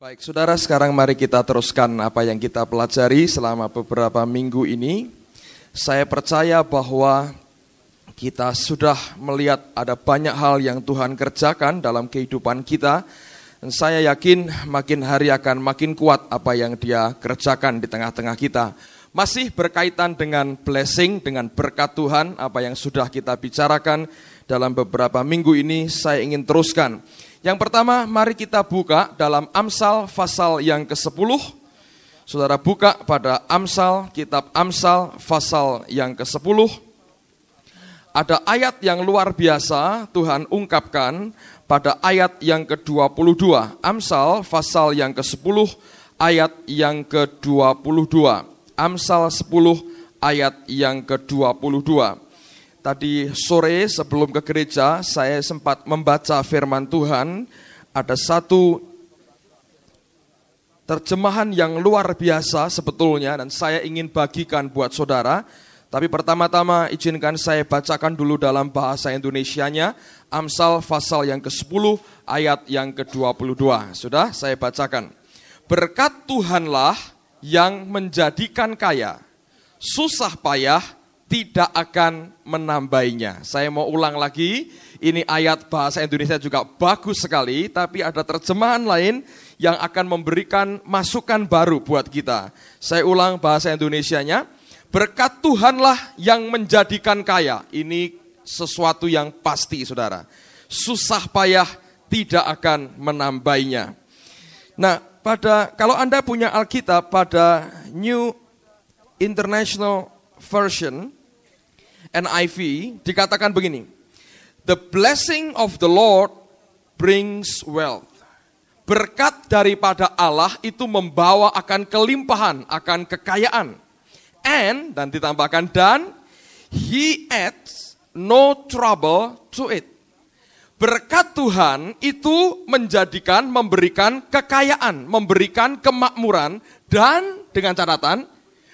Baik, saudara, sekarang mari kita teruskan apa yang kita pelajari selama beberapa minggu ini. Saya percaya bahwa kita sudah melihat ada banyak hal yang Tuhan kerjakan dalam kehidupan kita. Dan saya yakin makin hari akan makin kuat apa yang Dia kerjakan di tengah-tengah kita. Masih berkaitan dengan blessing, dengan berkat Tuhan, apa yang sudah kita bicarakan dalam beberapa minggu ini, saya ingin teruskan. Yang pertama, mari kita buka dalam Amsal pasal yang ke-10. Saudara buka pada Amsal, kitab Amsal pasal yang ke-10. Ada ayat yang luar biasa Tuhan ungkapkan pada ayat yang ke-22. Amsal pasal yang ke-10 ayat yang ke-22. Amsal 10 ayat yang ke-22. Tadi sore sebelum ke gereja saya sempat membaca firman Tuhan. Ada satu terjemahan yang luar biasa sebetulnya dan saya ingin bagikan buat saudara. Tapi pertama-tama izinkan saya bacakan dulu dalam bahasa Indonesianya. Amsal pasal yang ke-10 ayat yang ke-22. Sudah saya bacakan. Berkat Tuhanlah yang menjadikan kaya, susah payah tidak akan menambainya. Saya mau ulang lagi, ini ayat bahasa Indonesia juga bagus sekali, tapi ada terjemahan lain yang akan memberikan masukan baru buat kita. Saya ulang bahasa Indonesianya, berkat Tuhanlah yang menjadikan kaya. Ini sesuatu yang pasti, saudara. Susah payah tidak akan menambainya. Nah, kalau Anda punya Alkitab pada New International Version, NIV, dikatakan begini, the blessing of the Lord brings wealth. Berkat daripada Allah itu membawa akan kelimpahan, akan kekayaan. Dan ditambahkan, dan he adds no trouble to it. Berkat Tuhan itu memberikan kekayaan, memberikan kemakmuran, dan dengan catatan,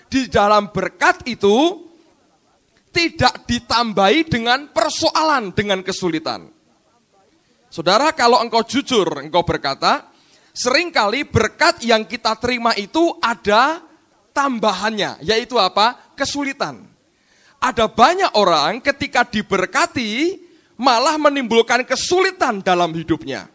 di dalam berkat itu tidak ditambahi dengan persoalan, dengan kesulitan. Saudara, kalau engkau jujur, engkau berkata, seringkali berkat yang kita terima itu ada tambahannya, yaitu apa? Kesulitan. Ada banyak orang ketika diberkati, malah menimbulkan kesulitan dalam hidupnya.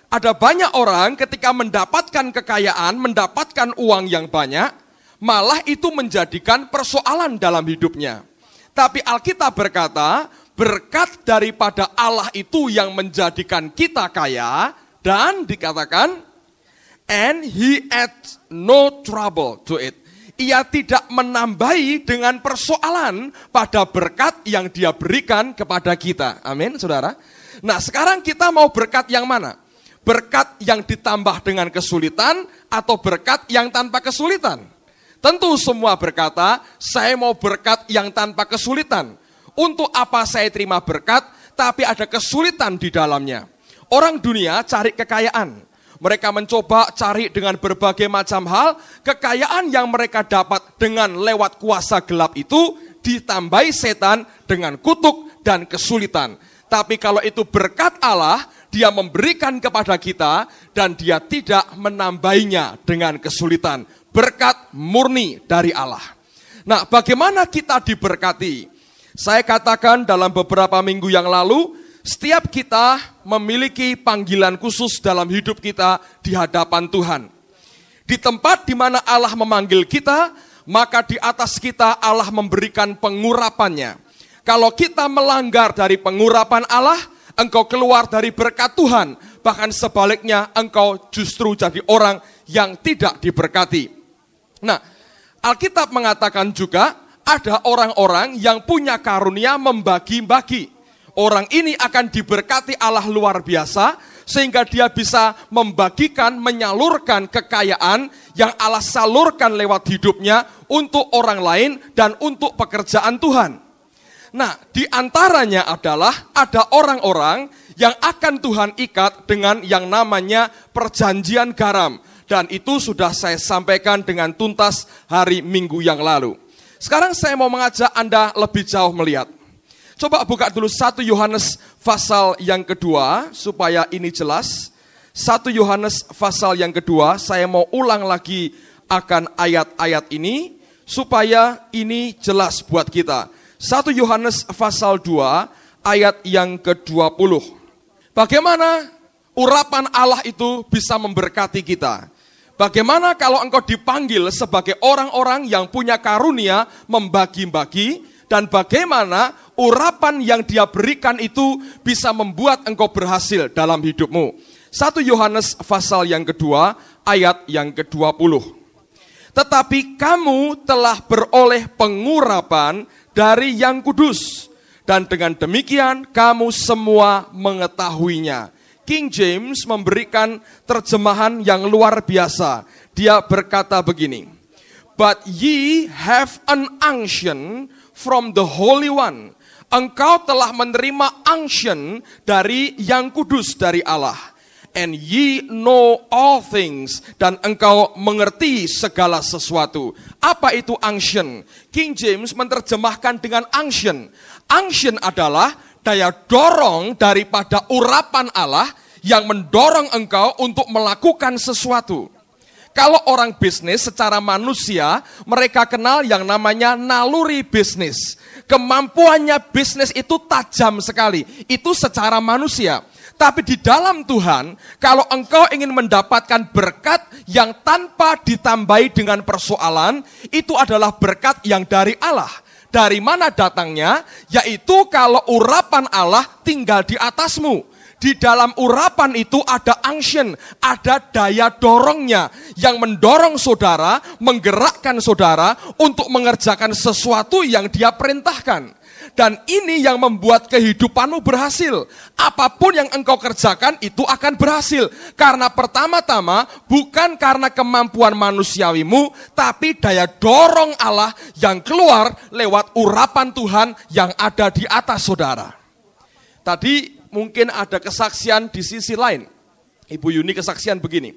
Ada banyak orang ketika mendapatkan kekayaan, mendapatkan uang yang banyak, malah itu menjadikan persoalan dalam hidupnya. Tapi Alkitab berkata, berkat daripada Allah itu yang menjadikan kita kaya, dan dikatakan, and he adds no trouble to it. Ia tidak menambahi dengan persoalan pada berkat yang Dia berikan kepada kita. Amin, saudara. Nah, sekarang kita mau berkat yang mana? Berkat yang ditambah dengan kesulitan atau berkat yang tanpa kesulitan? Tentu semua berkata, saya mau berkat yang tanpa kesulitan. Untuk apa saya terima berkat, tapi ada kesulitan di dalamnya. Orang dunia cari kekayaan. Mereka mencoba cari dengan berbagai macam hal. Kekayaan yang mereka dapat dengan lewat kuasa gelap itu ditambahi setan dengan kutuk dan kesulitan. Tapi kalau itu berkat Allah, Dia memberikan kepada kita dan Dia tidak menambahinya dengan kesulitan. Berkat murni dari Allah. Nah, bagaimana kita diberkati? Saya katakan dalam beberapa minggu yang lalu, setiap kita memiliki panggilan khusus dalam hidup kita di hadapan Tuhan. Di tempat di mana Allah memanggil kita, maka di atas kita Allah memberikan pengurapannya. Kalau kita melanggar dari pengurapan Allah, engkau keluar dari berkat Tuhan. Bahkan sebaliknya, engkau justru jadi orang yang tidak diberkati. Nah, Alkitab mengatakan juga ada orang-orang yang punya karunia membagi-bagi. Orang ini akan diberkati Allah luar biasa sehingga dia bisa membagikan, menyalurkan kekayaan yang Allah salurkan lewat hidupnya untuk orang lain dan untuk pekerjaan Tuhan. Nah, di antaranya adalah ada orang-orang yang akan Tuhan ikat dengan yang namanya perjanjian garam. Dan itu sudah saya sampaikan dengan tuntas hari Minggu yang lalu. Sekarang saya mau mengajak Anda lebih jauh melihat. Coba buka dulu 1 Yohanes pasal yang kedua, supaya ini jelas. 1 Yohanes pasal yang kedua, saya mau ulang lagi akan ayat-ayat ini, supaya ini jelas buat kita. 1 Yohanes pasal 2, ayat yang ke-20. Bagaimana urapan Allah itu bisa memberkati kita? Bagaimana kalau engkau dipanggil sebagai orang-orang yang punya karunia membagi-bagi, dan bagaimana urapan yang dia berikan itu bisa membuat engkau berhasil dalam hidupmu. 1 Yohanes pasal yang kedua, ayat yang ke-20. Tetapi kamu telah beroleh pengurapan dari yang kudus, dan dengan demikian kamu semua mengetahuinya. King James memberikan terjemahan yang luar biasa. Dia berkata begini, but ye have an unction from the Holy One. Engkau telah menerima unction dari yang kudus, dari Allah. And ye know all things, dan engkau mengerti segala sesuatu. Apa itu unction? King James menerjemahkan dengan unction. Unction adalah daya dorong daripada urapan Allah yang mendorong engkau untuk melakukan sesuatu. Kalau orang bisnis secara manusia, mereka kenal yang namanya naluri bisnis. Kemampuannya bisnis itu tajam sekali. Itu secara manusia. Tapi di dalam Tuhan, kalau engkau ingin mendapatkan berkat yang tanpa ditambahi dengan persoalan, itu adalah berkat yang dari Allah. Dari mana datangnya? Yaitu kalau urapan Allah tinggal di atasmu. Di dalam urapan itu ada unction, ada daya dorongnya yang mendorong saudara, menggerakkan saudara untuk mengerjakan sesuatu yang dia perintahkan. Dan ini yang membuat kehidupanmu berhasil. Apapun yang engkau kerjakan itu akan berhasil. Karena pertama-tama bukan karena kemampuan manusiawimu, tapi daya dorong Allah yang keluar lewat urapan Tuhan yang ada di atas saudara. Tadi mungkin ada kesaksian di sisi lain. Ibu Yuni kesaksian begini.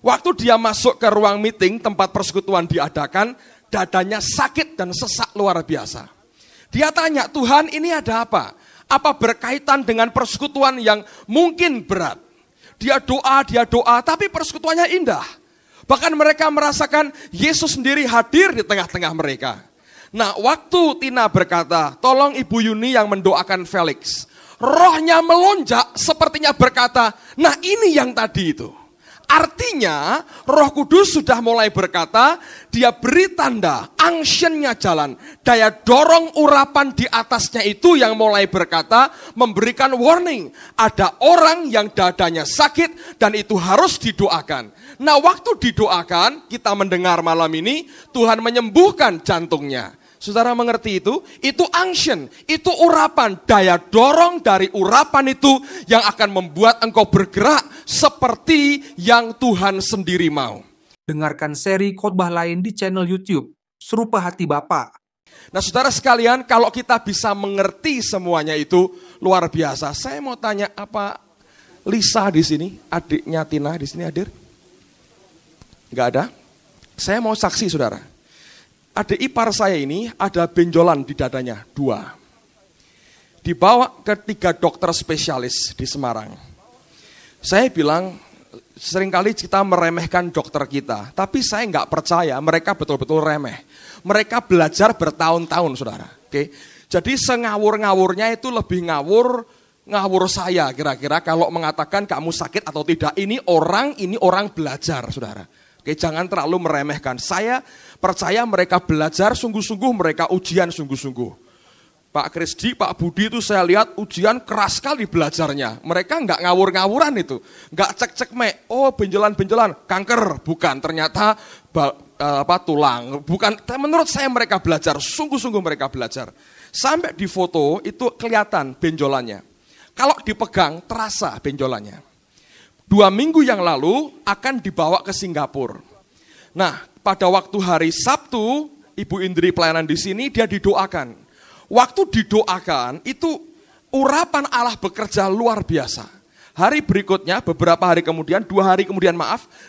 Waktu dia masuk ke ruang meeting tempat persekutuan diadakan, dadanya sakit dan sesak luar biasa. Dia tanya, Tuhan ini ada apa? Apa berkaitan dengan persekutuan yang mungkin berat? Dia doa, tapi persekutuannya indah. Bahkan mereka merasakan Yesus sendiri hadir di tengah-tengah mereka. Nah, waktu Tina berkata, tolong Ibu Yuni yang mendoakan Felix. Rohnya melonjak sepertinya berkata, nah ini yang tadi itu. Artinya Roh Kudus sudah mulai berkata, dia beri tanda, unction-nya jalan. Daya dorong urapan di atasnya itu yang mulai berkata, memberikan warning. Ada orang yang dadanya sakit dan itu harus didoakan. Nah waktu didoakan, kita mendengar malam ini, Tuhan menyembuhkan jantungnya. Saudara mengerti itu? Itu unction, itu urapan, daya dorong dari urapan itu yang akan membuat engkau bergerak seperti yang Tuhan sendiri mau. Dengarkan seri khotbah lain di channel YouTube Serupa Hati Bapa. Nah saudara sekalian, kalau kita bisa mengerti semuanya itu luar biasa. Saya mau tanya, apa Lisa di sini, adiknya Tina di sini hadir? Enggak ada? Saya mau saksi saudara. Adik ipar saya ini ada benjolan di dadanya, 2. Dibawa ke 3 dokter spesialis di Semarang. Saya bilang, seringkali kita meremehkan dokter kita. Tapi saya nggak percaya, mereka betul-betul remeh. Mereka belajar bertahun-tahun, saudara. Oke? Jadi sengawur-ngawurnya itu lebih ngawur saya kira-kira kalau mengatakan kamu sakit atau tidak. Ini orang belajar, saudara. Oke, jangan terlalu meremehkan. Saya percaya mereka belajar sungguh-sungguh, mereka ujian sungguh-sungguh. Pak Krisdi, Pak Budi itu saya lihat ujian keras sekali belajarnya. Mereka nggak ngawur-ngawuran itu. Nggak cek-cek benjolan-benjolan, kanker. Bukan, ternyata tulang. Bukan, menurut saya mereka belajar, sungguh-sungguh mereka belajar. Sampai di foto itu kelihatan benjolannya. Kalau dipegang terasa benjolannya. 2 minggu yang lalu akan dibawa ke Singapura. Nah, pada waktu hari Sabtu, Ibu Indri pelayanan di sini, dia didoakan. Waktu didoakan, itu urapan Allah bekerja luar biasa. Hari berikutnya, beberapa hari kemudian, 2 hari kemudian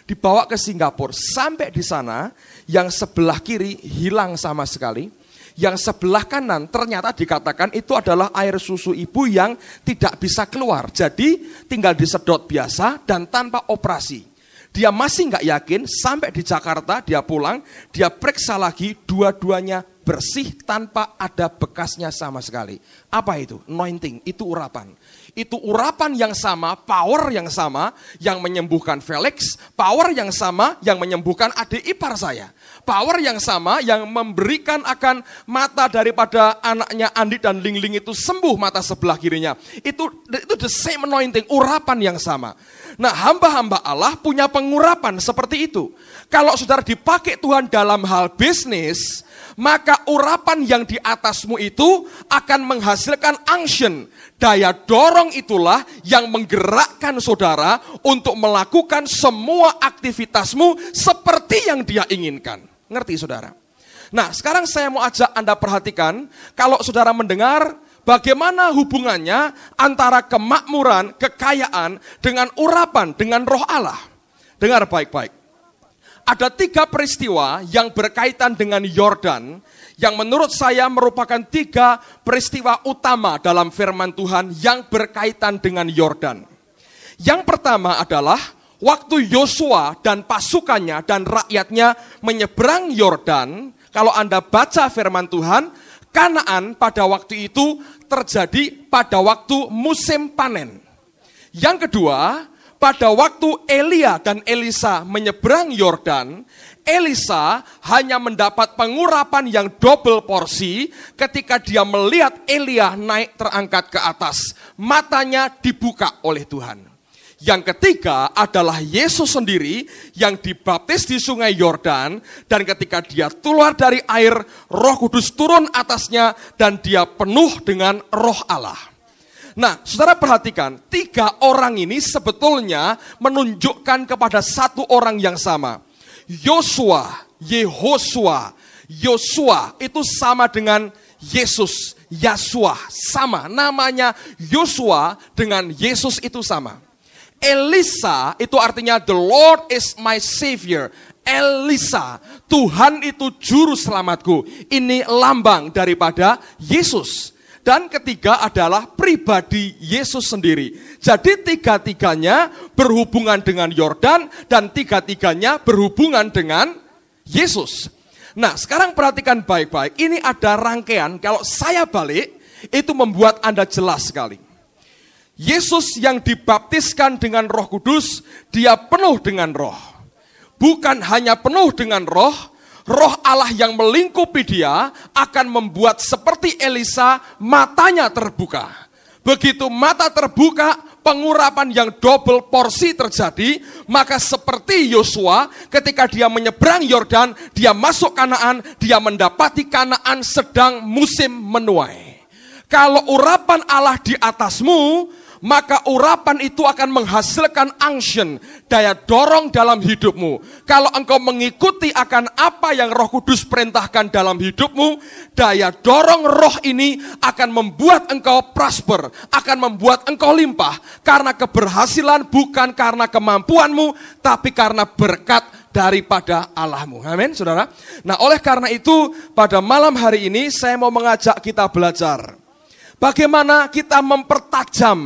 dibawa ke Singapura. Sampai di sana, yang sebelah kiri hilang sama sekali. Yang sebelah kanan ternyata dikatakan itu adalah air susu ibu yang tidak bisa keluar. Jadi tinggal disedot biasa dan tanpa operasi. Dia masih nggak yakin, sampai di Jakarta dia pulang, dia periksa lagi, dua-duanya bersih tanpa ada bekasnya sama sekali. Apa itu? Anointing, itu urapan. Itu urapan yang sama, power yang sama, yang menyembuhkan Felix, power yang sama, yang menyembuhkan adik ipar saya. Power yang sama, yang memberikan akan mata daripada anaknya Andi dan Lingling itu sembuh mata sebelah kirinya. Itu the same anointing, urapan yang sama. Nah, hamba-hamba Allah punya pengurapan seperti itu. Kalau saudara dipakai Tuhan dalam hal bisnis, maka urapan yang di atasmu itu akan menghasilkan unction. Daya dorong itulah yang menggerakkan saudara untuk melakukan semua aktivitasmu seperti yang dia inginkan. Ngerti saudara? Nah, sekarang saya mau ajak Anda perhatikan, kalau saudara mendengar bagaimana hubungannya antara kemakmuran, kekayaan dengan urapan, dengan roh Allah. Dengar baik-baik. Ada 3 peristiwa yang berkaitan dengan Yordan, yang menurut saya merupakan 3 peristiwa utama dalam firman Tuhan yang berkaitan dengan Yordan. Yang pertama adalah waktu Yosua dan pasukannya dan rakyatnya menyeberang Yordan. Kalau Anda baca firman Tuhan, Kanaan pada waktu itu terjadi pada waktu musim panen. Yang kedua, pada waktu Elia dan Elisa menyeberang Yordan, Elisa hanya mendapat pengurapan yang double porsi ketika dia melihat Elia naik terangkat ke atas. Matanya dibuka oleh Tuhan. Yang ketiga adalah Yesus sendiri yang dibaptis di sungai Yordan, dan ketika dia keluar dari air, Roh Kudus turun atasnya dan dia penuh dengan Roh Allah. Nah, saudara perhatikan, 3 orang ini sebetulnya menunjukkan kepada satu orang yang sama. Yosua, Yehosua, Yosua itu sama dengan Yesus, Yasua, sama. Namanya Yosua dengan Yesus itu sama. Elisa itu artinya the Lord is my Savior. Elisa, Tuhan itu juru selamatku. Ini lambang daripada Yesus. Dan ketiga adalah pribadi Yesus sendiri. Jadi 3-tiganya berhubungan dengan Yordan dan 3-tiganya berhubungan dengan Yesus. Nah, sekarang perhatikan baik-baik. Ini ada rangkaian, kalau saya balik, itu membuat Anda jelas sekali. Yesus yang dibaptiskan dengan Roh Kudus, dia penuh dengan roh. Bukan hanya penuh dengan roh, Roh Allah yang melingkupi dia akan membuat seperti Elisa, matanya terbuka. Begitu mata terbuka, pengurapan yang double porsi terjadi, maka seperti Yosua ketika dia menyeberang Yordan, dia masuk Kanaan, dia mendapati Kanaan sedang musim menuai. Kalau urapan Allah di atasmu, maka urapan itu akan menghasilkan unction, daya dorong dalam hidupmu. Kalau engkau mengikuti akan apa yang Roh Kudus perintahkan dalam hidupmu, daya dorong roh ini akan membuat engkau prosper, akan membuat engkau limpah. Karena keberhasilan bukan karena kemampuanmu, tapi karena berkat daripada Allahmu. Amin, saudara. Nah, oleh karena itu, pada malam hari ini saya mau mengajak kita belajar bagaimana kita mempertajam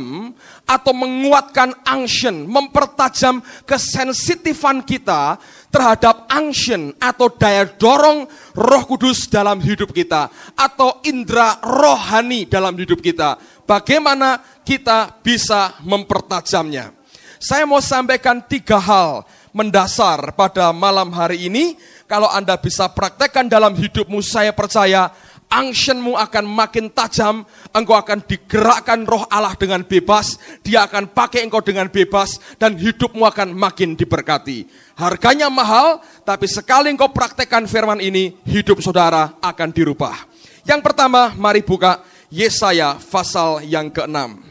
atau menguatkan unction, mempertajam kesensitifan kita terhadap unction atau daya dorong Roh Kudus dalam hidup kita, atau indera rohani dalam hidup kita. Bagaimana kita bisa mempertajamnya? Saya mau sampaikan 3 hal mendasar pada malam hari ini. Kalau Anda bisa praktekkan dalam hidupmu, saya percaya unction-mu akan makin tajam, engkau akan digerakkan Roh Allah dengan bebas, dia akan pakai engkau dengan bebas, dan hidupmu akan makin diberkati. Harganya mahal, tapi sekali engkau praktekkan firman ini, hidup saudara akan dirubah. Yang pertama, mari buka Yesaya pasal yang ke-6.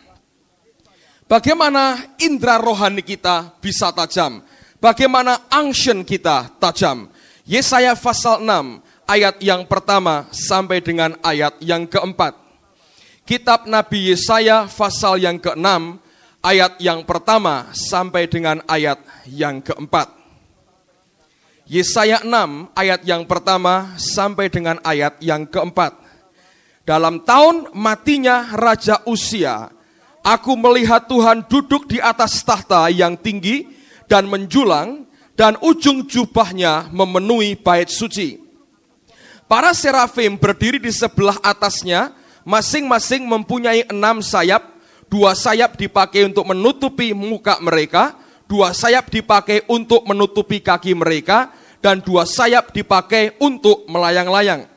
Bagaimana indera rohani kita bisa tajam? Bagaimana unction kita tajam? Yesaya pasal 6. Ayat yang pertama sampai dengan ayat yang keempat. Kitab Nabi Yesaya pasal yang ke-6, ayat yang pertama sampai dengan ayat yang keempat. Yesaya 6 ayat yang pertama sampai dengan ayat yang keempat. Dalam tahun matinya Raja Uzia, aku melihat Tuhan duduk di atas tahta yang tinggi dan menjulang, dan ujung jubahnya memenuhi bait suci. Para serafim berdiri di sebelah atasnya, masing-masing mempunyai 6 sayap. 2 sayap dipakai untuk menutupi muka mereka, 2 sayap dipakai untuk menutupi kaki mereka, dan 2 sayap dipakai untuk melayang-layang.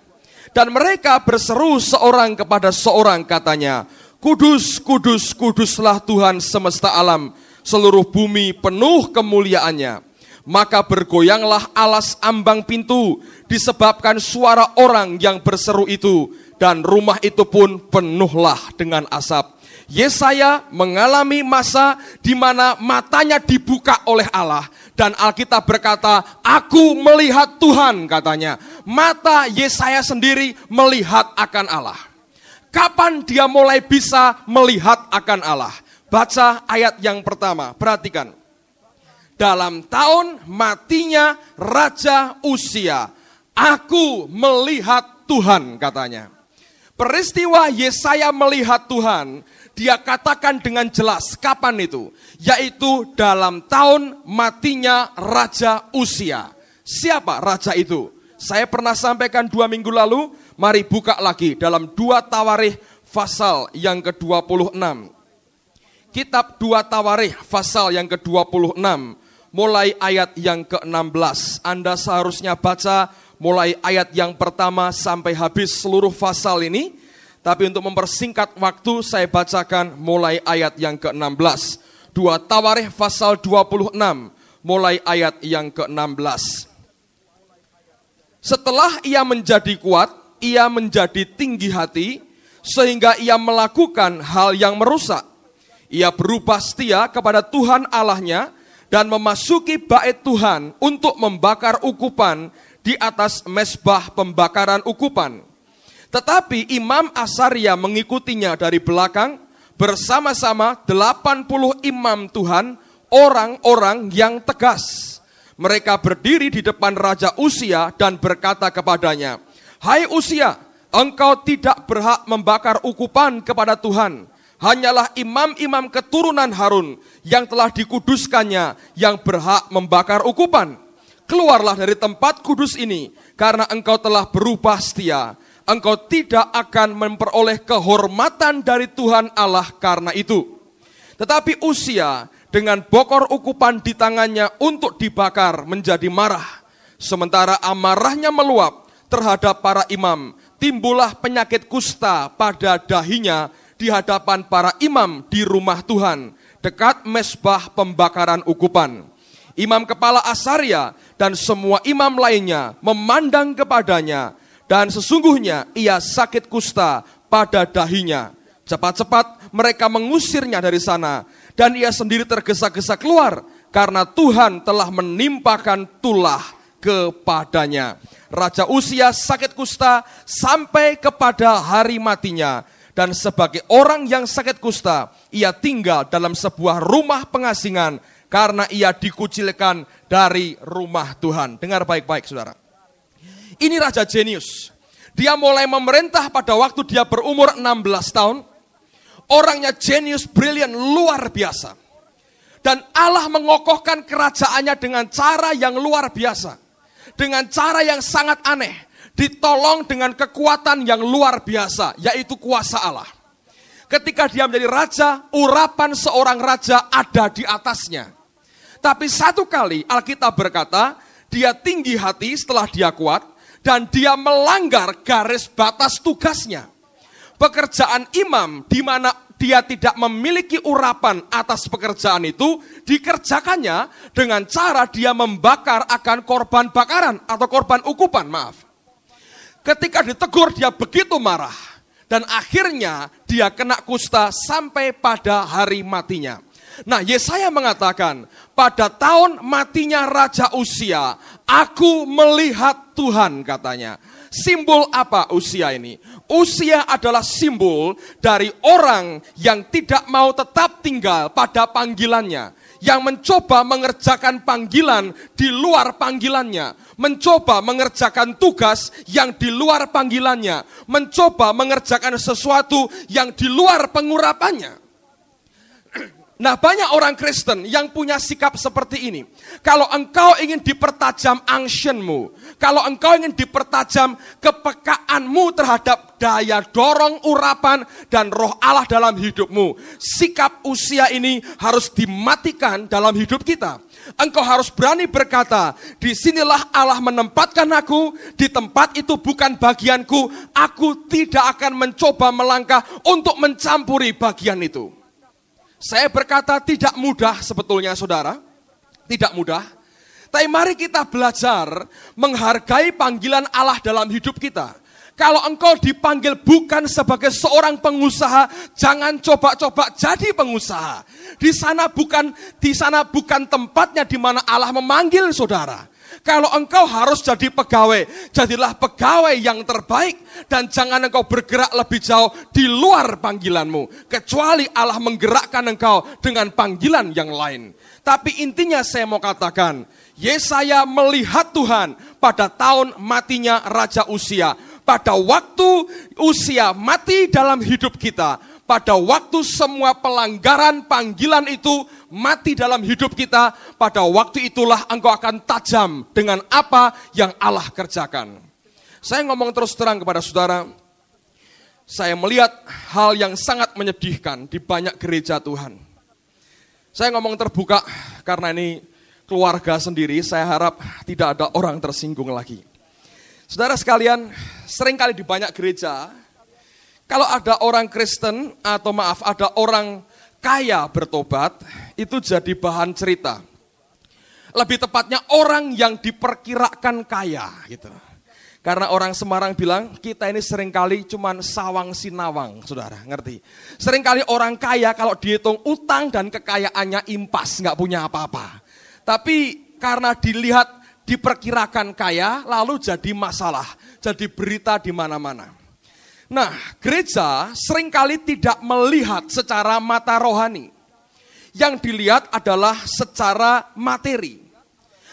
Dan mereka berseru seorang kepada seorang, katanya, Kudus, kudus, kuduslah Tuhan semesta alam, seluruh bumi penuh kemuliaannya. Maka bergoyanglah alas ambang pintu disebabkan suara orang yang berseru itu, dan rumah itu pun penuhlah dengan asap. Yesaya mengalami masa di mana matanya dibuka oleh Allah, dan Alkitab berkata, aku melihat Tuhan, katanya. Mata Yesaya sendiri melihat akan Allah. Kapan dia mulai bisa melihat akan Allah? Baca ayat yang pertama, perhatikan. Dalam tahun matinya Raja Uzia, aku melihat Tuhan, katanya. Peristiwa Yesaya melihat Tuhan, dia katakan dengan jelas kapan itu, yaitu dalam tahun matinya Raja Uzia. Siapa raja itu? Saya pernah sampaikan 2 minggu lalu, mari buka lagi dalam 2 Tawarikh pasal yang ke-26. Kitab 2 Tawarikh pasal yang ke-26, mulai ayat yang ke-16. Anda seharusnya baca mulai ayat yang pertama sampai habis seluruh pasal ini. Tapi untuk mempersingkat waktu, saya bacakan mulai ayat yang ke-16. 2 Tawarikh pasal 26, mulai ayat yang ke-16. Setelah ia menjadi kuat, ia menjadi tinggi hati, sehingga ia melakukan hal yang merusak. Ia berubah setia kepada Tuhan Allahnya, dan memasuki bait Tuhan untuk membakar ukupan di atas mezbah pembakaran ukupan. Tetapi Imam Asaria mengikutinya dari belakang bersama-sama 80 imam Tuhan, orang-orang yang tegas. Mereka berdiri di depan Raja Uzia dan berkata kepadanya, Hai Uzia, engkau tidak berhak membakar ukupan kepada Tuhan. Hanyalah imam-imam keturunan Harun yang telah dikuduskannya yang berhak membakar ukupan. Keluarlah dari tempat kudus ini, karena engkau telah berubah setia. Engkau tidak akan memperoleh kehormatan dari Tuhan Allah karena itu. Tetapi Uzia dengan bokor ukupan di tangannya untuk dibakar menjadi marah. Sementara amarahnya meluap terhadap para imam, timbullah penyakit kusta pada dahinya di hadapan para imam di rumah Tuhan, dekat mezbah pembakaran ukupan. Imam kepala Asaria dan semua imam lainnya memandang kepadanya, dan sesungguhnya ia sakit kusta pada dahinya. Cepat-cepat mereka mengusirnya dari sana, dan ia sendiri tergesa-gesa keluar, karena Tuhan telah menimpakan tulah kepadanya. Raja Uzia sakit kusta sampai kepada hari matinya, dan sebagai orang yang sakit kusta, ia tinggal dalam sebuah rumah pengasingan, karena ia dikucilkan dari rumah Tuhan. Dengar baik-baik saudara. Ini raja jenius. Dia mulai memerintah pada waktu dia berumur 16 tahun. Orangnya jenius, brilian, luar biasa. Dan Allah mengokohkan kerajaannya dengan cara yang luar biasa. Dengan cara yang sangat aneh. Ditolong dengan kekuatan yang luar biasa, yaitu kuasa Allah. Ketika dia menjadi raja, urapan seorang raja ada di atasnya. Tapi satu kali Alkitab berkata, dia tinggi hati setelah dia kuat, dan dia melanggar garis batas tugasnya. Pekerjaan imam di mana dia tidak memiliki urapan atas pekerjaan itu, dikerjakannya dengan cara dia membakar akan korban bakaran atau korban ukupan, maaf. Ketika ditegur dia begitu marah, dan akhirnya dia kena kusta sampai pada hari matinya. Nah, Yesaya mengatakan, pada tahun matinya Raja Uzia, aku melihat Tuhan, katanya. Simbol apa Uzia ini? Uzia adalah simbol dari orang yang tidak mau tetap tinggal pada panggilannya, yang mencoba mengerjakan panggilan di luar panggilannya, mencoba mengerjakan tugas yang di luar panggilannya, mencoba mengerjakan sesuatu yang di luar pengurapannya. Nah, banyak orang Kristen yang punya sikap seperti ini. Kalau engkau ingin dipertajam unctionmu, kalau engkau ingin dipertajam kepekaanmu terhadap daya dorong urapan dan roh Allah dalam hidupmu, sikap usia ini harus dimatikan dalam hidup kita. Engkau harus berani berkata, disinilah Allah menempatkan aku, di tempat itu bukan bagianku, aku tidak akan mencoba melangkah untuk mencampuri bagian itu. Saya berkata tidak mudah sebetulnya saudara, tidak mudah. Tapi mari kita belajar menghargai panggilan Allah dalam hidup kita. Kalau engkau dipanggil bukan sebagai seorang pengusaha, jangan coba-coba jadi pengusaha. Di sana bukan tempatnya di mana Allah memanggil saudara. Kalau engkau harus jadi pegawai, jadilah pegawai yang terbaik. Dan jangan engkau bergerak lebih jauh di luar panggilanmu. Kecuali Allah menggerakkan engkau dengan panggilan yang lain. Tapi intinya saya mau katakan, Yesaya melihat Tuhan pada tahun matinya Raja Uzia. Pada waktu Uzia mati dalam hidup kita, pada waktu semua pelanggaran panggilan itu mati dalam hidup kita, pada waktu itulah engkau akan tajam dengan apa yang Allah kerjakan. Saya ngomong terus terang kepada saudara, saya melihat hal yang sangat menyedihkan di banyak gereja Tuhan. Saya ngomong terbuka karena ini keluarga sendiri, saya harap tidak ada orang tersinggung lagi. Saudara sekalian, seringkali di banyak gereja, kalau ada orang Kristen atau ada orang kaya bertobat, itu jadi bahan cerita. Lebih tepatnya orang yang diperkirakan kaya gitu. Karena orang Semarang bilang, kita ini seringkali cuman sawang sinawang, saudara, ngerti? Seringkali orang kaya kalau dihitung utang dan kekayaannya impas, nggak punya apa-apa. Tapi karena dilihat diperkirakan kaya, lalu jadi masalah, jadi berita di mana-mana. Nah, gereja seringkali tidak melihat secara mata rohani. Yang dilihat adalah secara materi.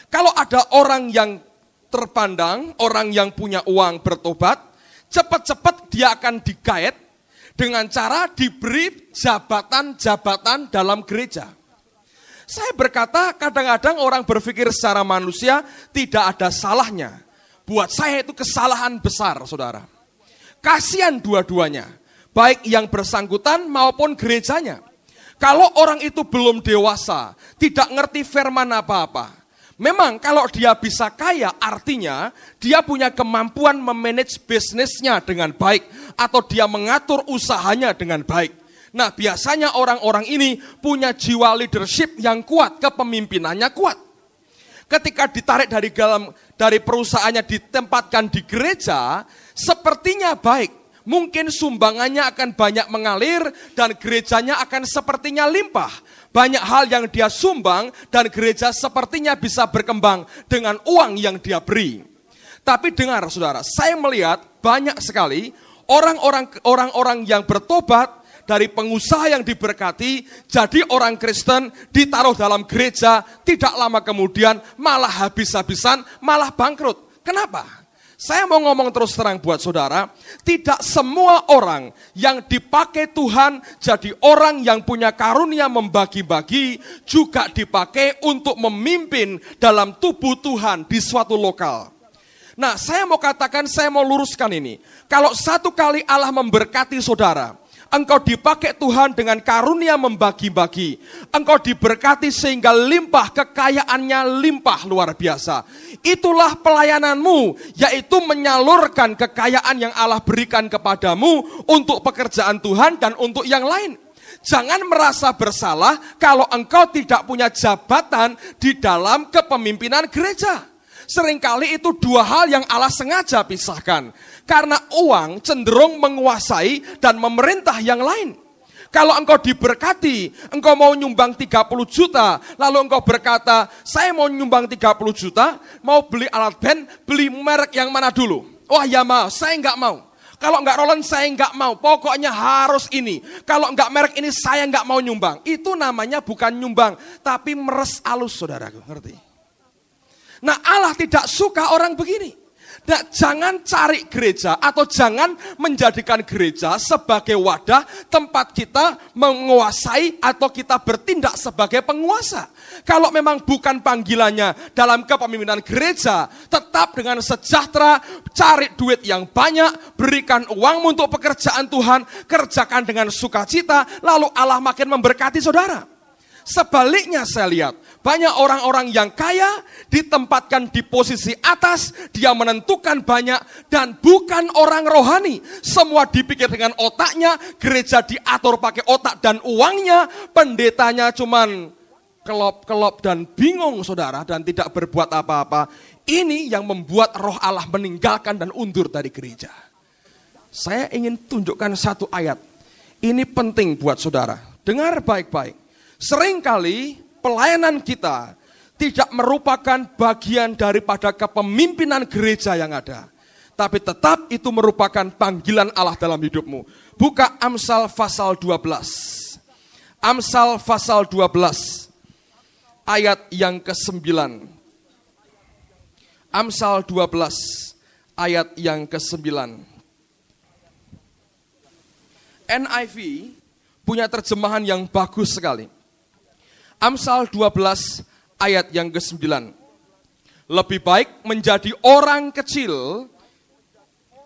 Kalau ada orang yang terpandang, orang yang punya uang bertobat, cepat-cepat dia akan digait dengan cara diberi jabatan-jabatan dalam gereja. Saya berkata, kadang-kadang orang berpikir secara manusia tidak ada salahnya. Buat saya itu kesalahan besar, saudara. Kasihan dua-duanya, baik yang bersangkutan maupun gerejanya. Kalau orang itu belum dewasa, tidak ngerti firman apa-apa. Memang kalau dia bisa kaya, artinya dia punya kemampuan memanage bisnisnya dengan baik, atau dia mengatur usahanya dengan baik. Nah, biasanya orang-orang ini punya jiwa leadership yang kuat, kepemimpinannya kuat. Ketika ditarik dari perusahaannya ditempatkan di gereja, sepertinya baik. Mungkin sumbangannya akan banyak mengalir dan gerejanya akan sepertinya limpah. Banyak hal yang dia sumbang dan gereja sepertinya bisa berkembang dengan uang yang dia beri. Tapi dengar saudara, saya melihat banyak sekali orang-orang yang bertobat dari pengusaha yang diberkati, jadi orang Kristen ditaruh dalam gereja, tidak lama kemudian malah habis-habisan, malah bangkrut. Kenapa? Saya mau ngomong terus terang buat saudara, tidak semua orang yang dipakai Tuhan jadi orang yang punya karunia membagi-bagi, juga dipakai untuk memimpin dalam tubuh Tuhan di suatu lokal. Nah, saya mau katakan, saya mau luruskan ini. Kalau satu kali Allah memberkati saudara, engkau dipakai Tuhan dengan karunia membagi-bagi. Engkau diberkati sehingga limpah, kekayaannya limpah luar biasa. Itulah pelayananmu, yaitu menyalurkan kekayaan yang Allah berikan kepadamu untuk pekerjaan Tuhan dan untuk yang lain. Jangan merasa bersalah kalau engkau tidak punya jabatan di dalam kepemimpinan gereja. Seringkali itu dua hal yang Allah sengaja pisahkan. Karena uang cenderung menguasai dan memerintah yang lain. Kalau engkau diberkati, engkau mau nyumbang 30 juta, lalu engkau berkata, saya mau nyumbang 30 juta, mau beli alat band, beli merek yang mana dulu? Wah ya mau, saya enggak mau. Kalau enggak Roland saya enggak mau. Pokoknya harus ini. Kalau enggak merek ini saya enggak mau nyumbang. Itu namanya bukan nyumbang, tapi meres alus, saudaraku. Ngerti? Nah, Allah tidak suka orang begini. Nah, jangan cari gereja atau jangan menjadikan gereja sebagai wadah tempat kita menguasai atau kita bertindak sebagai penguasa. Kalau memang bukan panggilannya dalam kepemimpinan gereja, tetap dengan sejahtera, cari duit yang banyak, berikan uang untuk pekerjaan Tuhan, kerjakan dengan sukacita, lalu Allah makin memberkati saudara. Sebaliknya saya lihat, banyak orang-orang yang kaya ditempatkan di posisi atas, dia menentukan banyak dan bukan orang rohani. Semua dipikir dengan otaknya, gereja diatur pakai otak dan uangnya, pendetanya cuman kelop-kelop dan bingung saudara dan tidak berbuat apa-apa. Ini yang membuat roh Allah meninggalkan dan undur dari gereja. Saya ingin tunjukkan satu ayat. Ini penting buat saudara. Dengar baik-baik. Seringkali pelayanan kita tidak merupakan bagian daripada kepemimpinan gereja yang ada. Tapi tetap itu merupakan panggilan Allah dalam hidupmu. Buka Amsal pasal 12. Amsal pasal 12. Ayat yang ke-9. Amsal 12. Ayat yang ke-9. NIV punya terjemahan yang bagus sekali. Amsal 12 ayat yang ke-9. Lebih baik menjadi orang kecil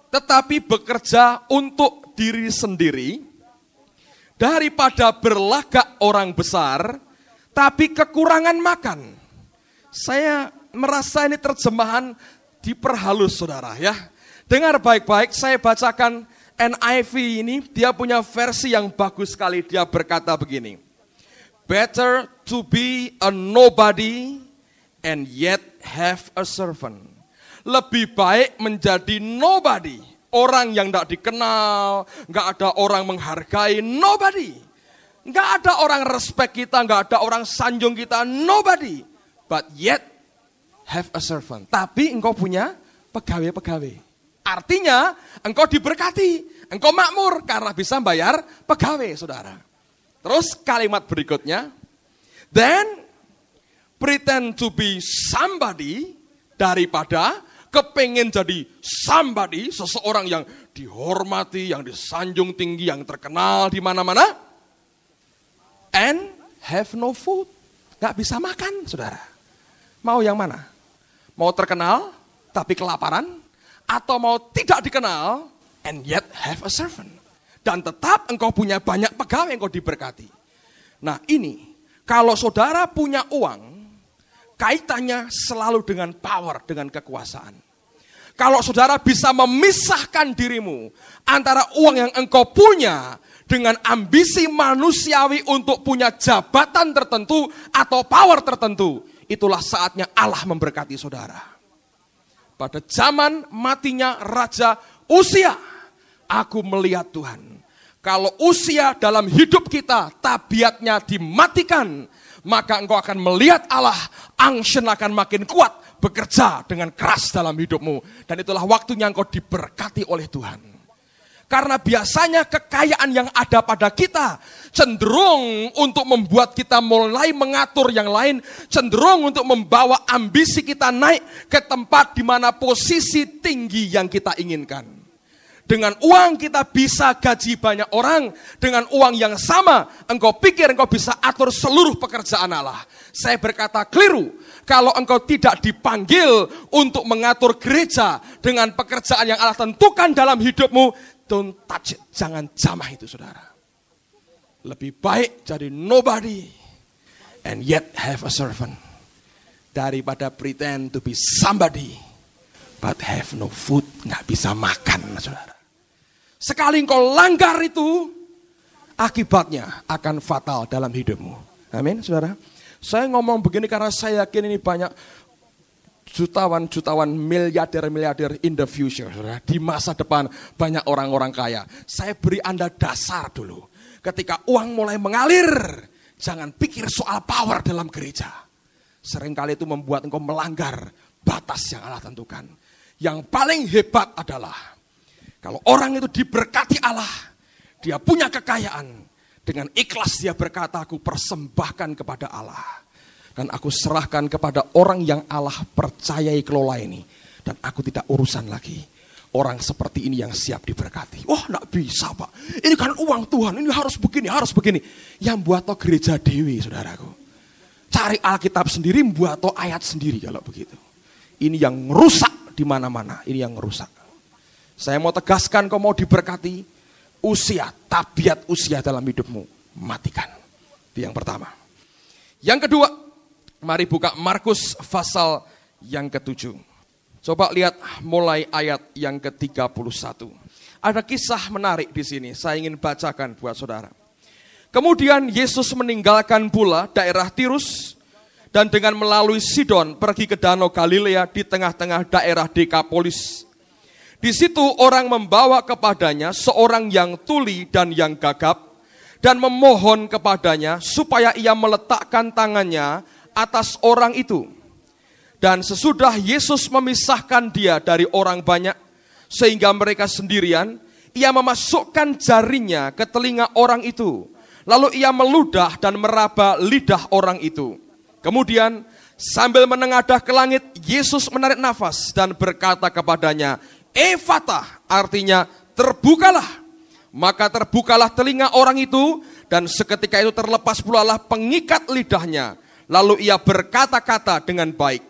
tetapi bekerja untuk diri sendiri daripada berlagak orang besar tapi kekurangan makan. Saya merasa ini terjemahan diperhalus saudara ya. Dengar baik-baik, saya bacakan NIV ini, dia punya versi yang bagus sekali. Dia berkata begini. Better to be a nobody and yet have a servant. Lebih baik menjadi nobody. Orang yang tidak dikenal, nggak ada orang menghargai, nobody. Nggak ada orang respect kita, nggak ada orang sanjung kita, nobody. But yet have a servant. Tapi engkau punya pegawai-pegawai. Artinya engkau diberkati, engkau makmur karena bisa bayar pegawai saudara. Terus kalimat berikutnya, then pretend to be somebody daripada kepengen jadi somebody, seseorang yang dihormati, yang disanjung tinggi, yang terkenal di mana-mana, and have no food, gak bisa makan, saudara. Mau yang mana? Mau terkenal tapi kelaparan, atau mau tidak dikenal and yet have a servant? Dan tetap engkau punya banyak pegawai yang engkau diberkati. Nah ini, kalau saudara punya uang, kaitannya selalu dengan power, dengan kekuasaan. Kalau saudara bisa memisahkan dirimu antara uang yang engkau punya dengan ambisi manusiawi untuk punya jabatan tertentu atau power tertentu, itulah saatnya Allah memberkati saudara. Pada zaman matinya Raja Uzia, aku melihat Tuhan. Kalau Uzia dalam hidup kita tabiatnya dimatikan, maka engkau akan melihat Allah, unction akan makin kuat, bekerja dengan keras dalam hidupmu. Dan itulah waktunya engkau diberkati oleh Tuhan. Karena biasanya kekayaan yang ada pada kita cenderung untuk membuat kita mulai mengatur yang lain, cenderung untuk membawa ambisi kita naik ke tempat di mana posisi tinggi yang kita inginkan. Dengan uang kita bisa gaji banyak orang. Dengan uang yang sama, engkau pikir engkau bisa atur seluruh pekerjaan Allah. Saya berkata keliru. Kalau engkau tidak dipanggil untuk mengatur gereja dengan pekerjaan yang Allah tentukan dalam hidupmu, don't touch it. Jangan jamah itu saudara. Lebih baik jadi nobody and yet have a servant. Daripada pretend to be somebody but have no food. Nggak bisa makan saudara. Sekali engkau langgar itu, akibatnya akan fatal dalam hidupmu. Amin, saudara. Saya ngomong begini karena saya yakin ini banyak jutawan-jutawan miliarder-miliarder in the future. Saudara. Di masa depan banyak orang-orang kaya. Saya beri Anda dasar dulu. Ketika uang mulai mengalir, jangan pikir soal power dalam gereja. Seringkali itu membuat engkau melanggar batas yang Allah tentukan. Yang paling hebat adalah Kalau orang itu diberkati Allah, dia punya kekayaan. Dengan ikhlas dia berkata, aku persembahkan kepada Allah. Dan aku serahkan kepada orang yang Allah percayai kelola ini. Dan aku tidak urusan lagi. Orang seperti ini yang siap diberkati. Oh, enggak bisa Pak. Ini kan uang Tuhan, ini harus begini, harus begini. Yang buat toh gereja dewi, saudaraku. Cari Alkitab sendiri, buat toh ayat sendiri kalau begitu. Ini yang rusak di mana-mana, ini yang rusak. Saya mau tegaskan, kau mau diberkati, usia, tabiat usia dalam hidupmu, matikan. Itu yang pertama. Yang kedua, mari buka Markus pasal yang ke-7. Coba lihat mulai ayat yang ke-31. Ada kisah menarik di sini, saya ingin bacakan buat saudara. Kemudian Yesus meninggalkan pula daerah Tirus dan dengan melalui Sidon pergi ke Danau Galilea di tengah-tengah daerah Dekapolis. Di situ orang membawa kepadanya seorang yang tuli dan yang gagap dan memohon kepadanya supaya ia meletakkan tangannya atas orang itu. Dan sesudah Yesus memisahkan dia dari orang banyak sehingga mereka sendirian, ia memasukkan jarinya ke telinga orang itu. Lalu ia meludah dan meraba lidah orang itu. Kemudian sambil menengadah ke langit, Yesus menarik nafas dan berkata kepadanya, Efatah, artinya terbukalah. Maka terbukalah telinga orang itu dan seketika itu terlepas pula lah pengikat lidahnya. Lalu ia berkata-kata dengan baik.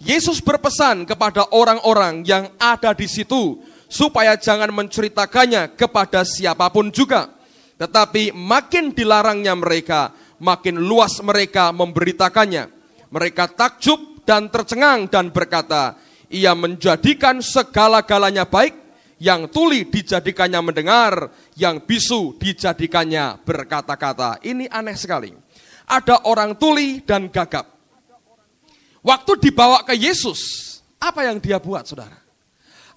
Yesus berpesan kepada orang-orang yang ada di situ supaya jangan menceritakannya kepada siapapun juga. Tetapi makin dilarangnya mereka, makin luas mereka memberitakannya. Mereka takjub dan tercengang dan berkata, ia menjadikan segala-galanya baik, yang tuli dijadikannya mendengar, yang bisu dijadikannya berkata-kata. Ini aneh sekali. Ada orang tuli dan gagap. Waktu dibawa ke Yesus, apa yang dia buat, saudara?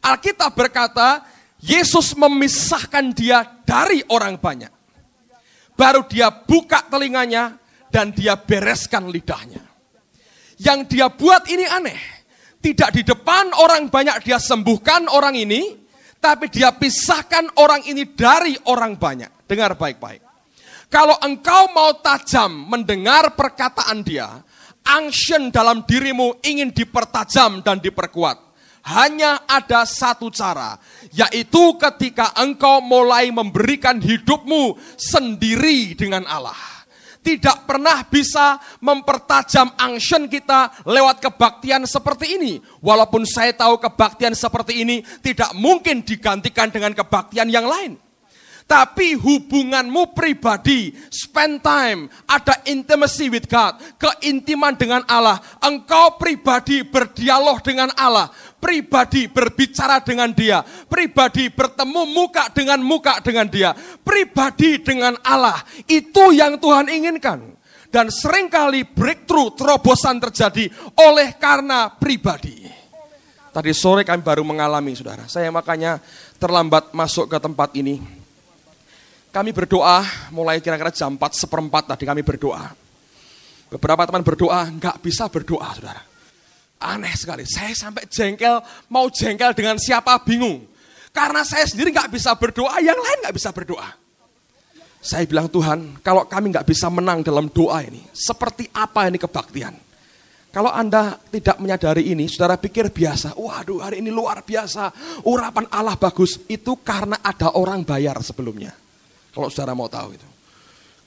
Alkitab berkata, Yesus memisahkan dia dari orang banyak. Baru dia buka telinganya dan dia bereskan lidahnya. Yang dia buat ini aneh. Tidak di depan orang banyak dia sembuhkan orang ini, tapi dia pisahkan orang ini dari orang banyak. Dengar baik-baik. Kalau engkau mau tajam mendengar perkataan dia, unction dalam dirimu ingin dipertajam dan diperkuat. Hanya ada satu cara, yaitu ketika engkau mulai memberikan hidupmu sendiri dengan Allah. Tidak pernah bisa mempertajam unction kita lewat kebaktian seperti ini. Walaupun saya tahu kebaktian seperti ini tidak mungkin digantikan dengan kebaktian yang lain. Tapi hubunganmu pribadi, spend time, ada intimacy with God, keintiman dengan Allah. Engkau pribadi berdialog dengan Allah, pribadi berbicara dengan dia, pribadi bertemu muka dengan dia, pribadi dengan Allah. Itu yang Tuhan inginkan. Dan seringkali breakthrough, terobosan terjadi oleh karena pribadi. Tadi sore kami baru mengalami, saudara. Saya makanya terlambat masuk ke tempat ini. Kami berdoa, mulai kira-kira jam 4:15 tadi kami berdoa. Beberapa teman berdoa, nggak bisa berdoa, saudara. Aneh sekali, saya sampai mau jengkel dengan siapa bingung. Karena saya sendiri nggak bisa berdoa, yang lain nggak bisa berdoa. Saya bilang, Tuhan, kalau kami nggak bisa menang dalam doa ini, seperti apa ini kebaktian? Kalau Anda tidak menyadari ini, saudara pikir biasa. Waduh, hari ini luar biasa, urapan Allah bagus. Itu karena ada orang bayar sebelumnya. Kalau saudara mau tahu itu.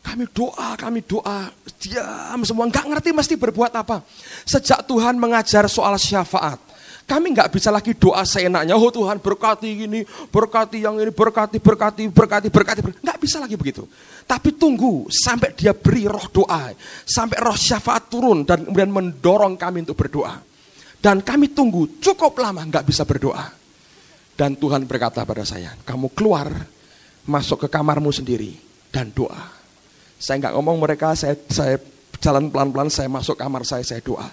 Kami doa, diam semua, nggak ngerti mesti berbuat apa. Sejak Tuhan mengajar soal syafaat, kami nggak bisa lagi doa seenaknya. Oh Tuhan berkati ini, berkati yang ini, berkati. Nggak bisa lagi begitu. Tapi tunggu sampai dia beri roh doa, sampai roh syafaat turun dan kemudian mendorong kami untuk berdoa. Dan kami tunggu cukup lama nggak bisa berdoa. Dan Tuhan berkata pada saya, kamu keluar, masuk ke kamarmu sendiri dan doa. Saya nggak ngomong mereka, saya jalan pelan-pelan, saya masuk kamar saya doa.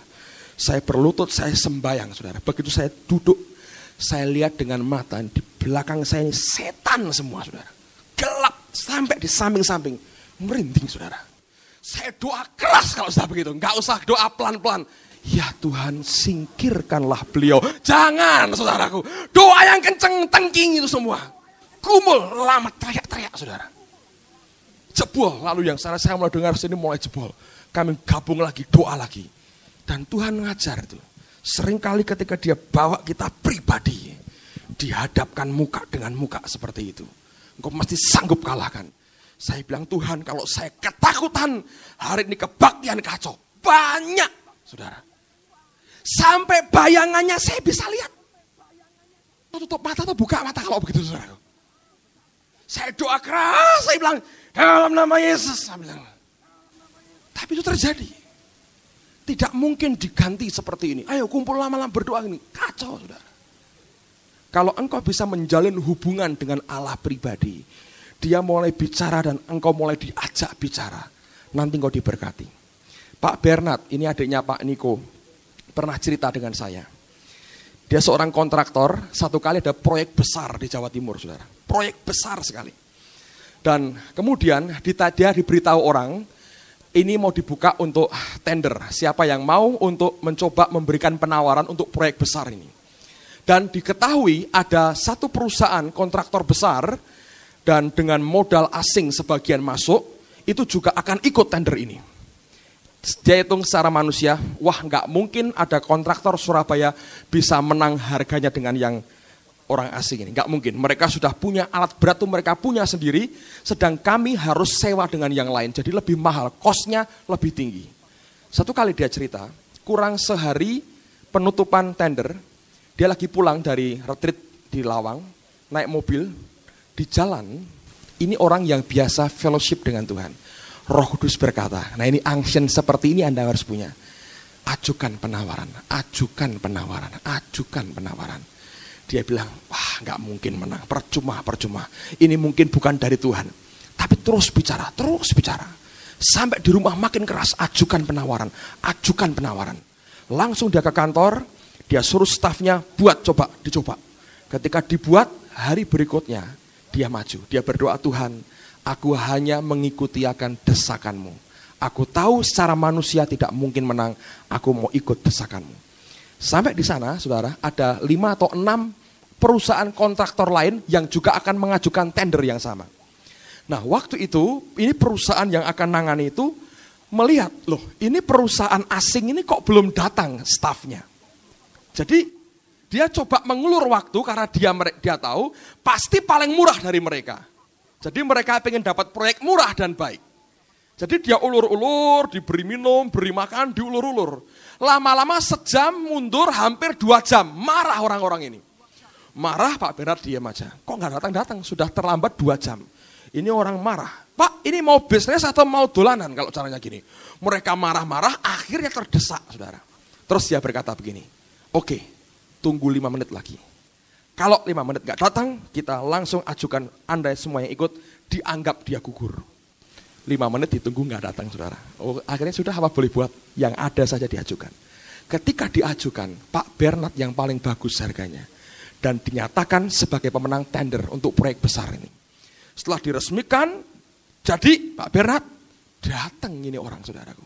Saya berlutut, saya sembayang, saudara. Begitu saya duduk, saya lihat dengan mata di belakang saya ini setan semua, saudara. Gelap sampai di samping-samping, merinding, saudara. Saya doa keras kalau sudah begitu, nggak usah doa pelan-pelan. Ya Tuhan, singkirkanlah beliau. Jangan, saudaraku, doa yang kenceng, tengking itu semua. gumul, lama teriak-teriak saudara. Jebol, lalu yang sana saya mulai dengar sini mulai jebol. Kami gabung lagi, doa lagi. Dan Tuhan ngajar itu. Seringkali ketika dia bawa kita pribadi, dihadapkan muka dengan muka seperti itu. Engkau mesti sanggup kalahkan. Saya bilang, Tuhan kalau saya ketakutan, hari ini kebaktian kacau. Banyak, saudara. Sampai bayangannya saya bisa lihat. Tutup mata atau buka mata kalau begitu, saudara. Saya doa keras, saya bilang, dalam nama Yesus. Saya bilang. Tapi itu terjadi. Tidak mungkin diganti seperti ini. Ayo kumpul lama-lama berdoa ini. Kacau, saudara. Kalau engkau bisa menjalin hubungan dengan Allah pribadi, dia mulai bicara dan engkau mulai diajak bicara. Nanti engkau diberkati. Pak Bernard, ini adiknya Pak Niko, pernah cerita dengan saya. Dia seorang kontraktor, satu kali ada proyek besar di Jawa Timur, saudara. Proyek besar sekali. Dan kemudian dia diberitahu orang, ini mau dibuka untuk tender. Siapa yang mau untuk mencoba memberikan penawaran untuk proyek besar ini. Dan diketahui ada satu perusahaan kontraktor besar, dan dengan modal asing sebagian masuk, itu juga akan ikut tender ini. Dia hitung secara manusia, wah nggak mungkin ada kontraktor Surabaya bisa menang harganya dengan yang orang asing ini. Nggak mungkin, mereka sudah punya alat berat tuh mereka punya sendiri, sedang kami harus sewa dengan yang lain, jadi lebih mahal, cost-nya lebih tinggi. Satu kali dia cerita, kurang sehari penutupan tender, dia lagi pulang dari retreat di Lawang, naik mobil, di jalan, ini orang yang biasa fellowship dengan Tuhan. Roh Kudus berkata, nah ini unction seperti ini Anda harus punya. Ajukan penawaran, ajukan penawaran, ajukan penawaran. Dia bilang, wah nggak mungkin menang, percuma. Ini mungkin bukan dari Tuhan. Tapi terus bicara. Sampai di rumah makin keras, ajukan penawaran. Langsung dia ke kantor, dia suruh stafnya buat dicoba. Ketika dibuat, hari berikutnya dia maju. Dia berdoa, Tuhan, aku hanya mengikuti akan desakanmu. Aku tahu secara manusia tidak mungkin menang, aku mau ikut desakanmu. Sampai di sana, saudara, ada 5 atau 6 perusahaan kontraktor lain yang juga akan mengajukan tender yang sama. Nah, waktu itu, ini perusahaan yang akan nangani itu melihat, loh ini perusahaan asing ini kok belum datang stafnya. Jadi, dia coba mengulur waktu karena dia tahu pasti paling murah dari mereka. Jadi mereka pengen dapat proyek murah dan baik. Jadi dia ulur-ulur, diberi minum, beri makan, diulur-ulur. Lama-lama sejam mundur hampir 2 jam. Marah orang-orang ini. Marah Pak Bernard diam aja. Kok nggak datang-datang? Sudah terlambat 2 jam. Ini orang marah. Pak ini mau bisnis atau mau dolanan kalau caranya gini. Mereka marah-marah akhirnya terdesak saudara. Terus dia berkata begini. Oke, tunggu 5 menit lagi. Kalau 5 menit gak datang, kita langsung ajukan Anda semua yang ikut, dianggap dia gugur. 5 menit ditunggu gak datang, saudara. Oh, akhirnya sudah apa boleh buat, yang ada saja diajukan. Ketika diajukan, Pak Bernard yang paling bagus harganya. Dan dinyatakan sebagai pemenang tender untuk proyek besar ini. Setelah diresmikan, jadi Pak Bernard, datang ini orang, saudaraku.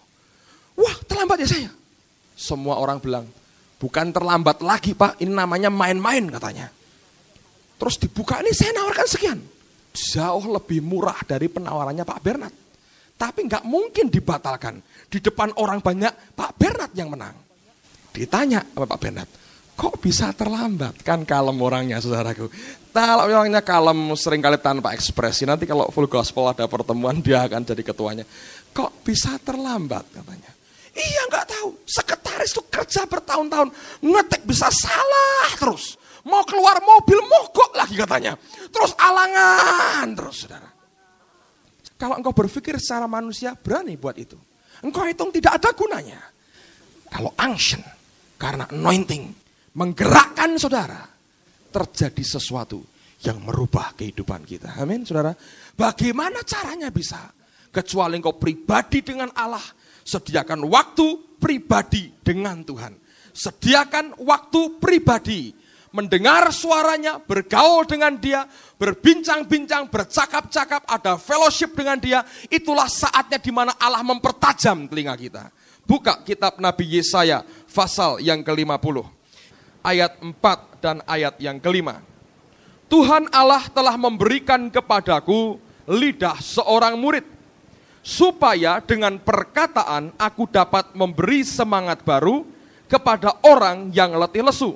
Wah, terlambat ya saya. Semua orang bilang, bukan terlambat lagi Pak, ini namanya main-main katanya. Terus dibuka, ini saya nawarkan sekian. Jauh lebih murah dari penawarannya Pak Bernard. Tapi nggak mungkin dibatalkan. Di depan orang banyak, Pak Bernard yang menang. Ditanya sama Pak Bernard, kok bisa terlambat? Kan kalem orangnya saudaraku. Kalau orangnya kalem, seringkali tanpa ekspresi. Nanti kalau full gospel ada pertemuan, dia akan jadi ketuanya. Kok bisa terlambat katanya. Iya nggak tahu, sekretaris tuh kerja bertahun-tahun, ngetik bisa salah terus. Mau keluar mobil mogok lagi katanya. Terus alangan terus saudara. Kalau engkau berpikir secara manusia berani buat itu. Engkau hitung tidak ada gunanya. Kalau unction, karena anointing, menggerakkan saudara, terjadi sesuatu yang merubah kehidupan kita. Amin saudara. Bagaimana caranya bisa? Kecuali engkau pribadi dengan Allah, sediakan waktu pribadi dengan Tuhan. Sediakan waktu pribadi. Mendengar suaranya, bergaul dengan dia, berbincang-bincang, bercakap-cakap, ada fellowship dengan dia. Itulah saatnya di mana Allah mempertajam telinga kita. Buka kitab Nabi Yesaya, pasal yang ke-50. Ayat 4 dan ayat yang ke-5. Tuhan Allah telah memberikan kepadaku lidah seorang murid, supaya dengan perkataan aku dapat memberi semangat baru kepada orang yang letih lesu.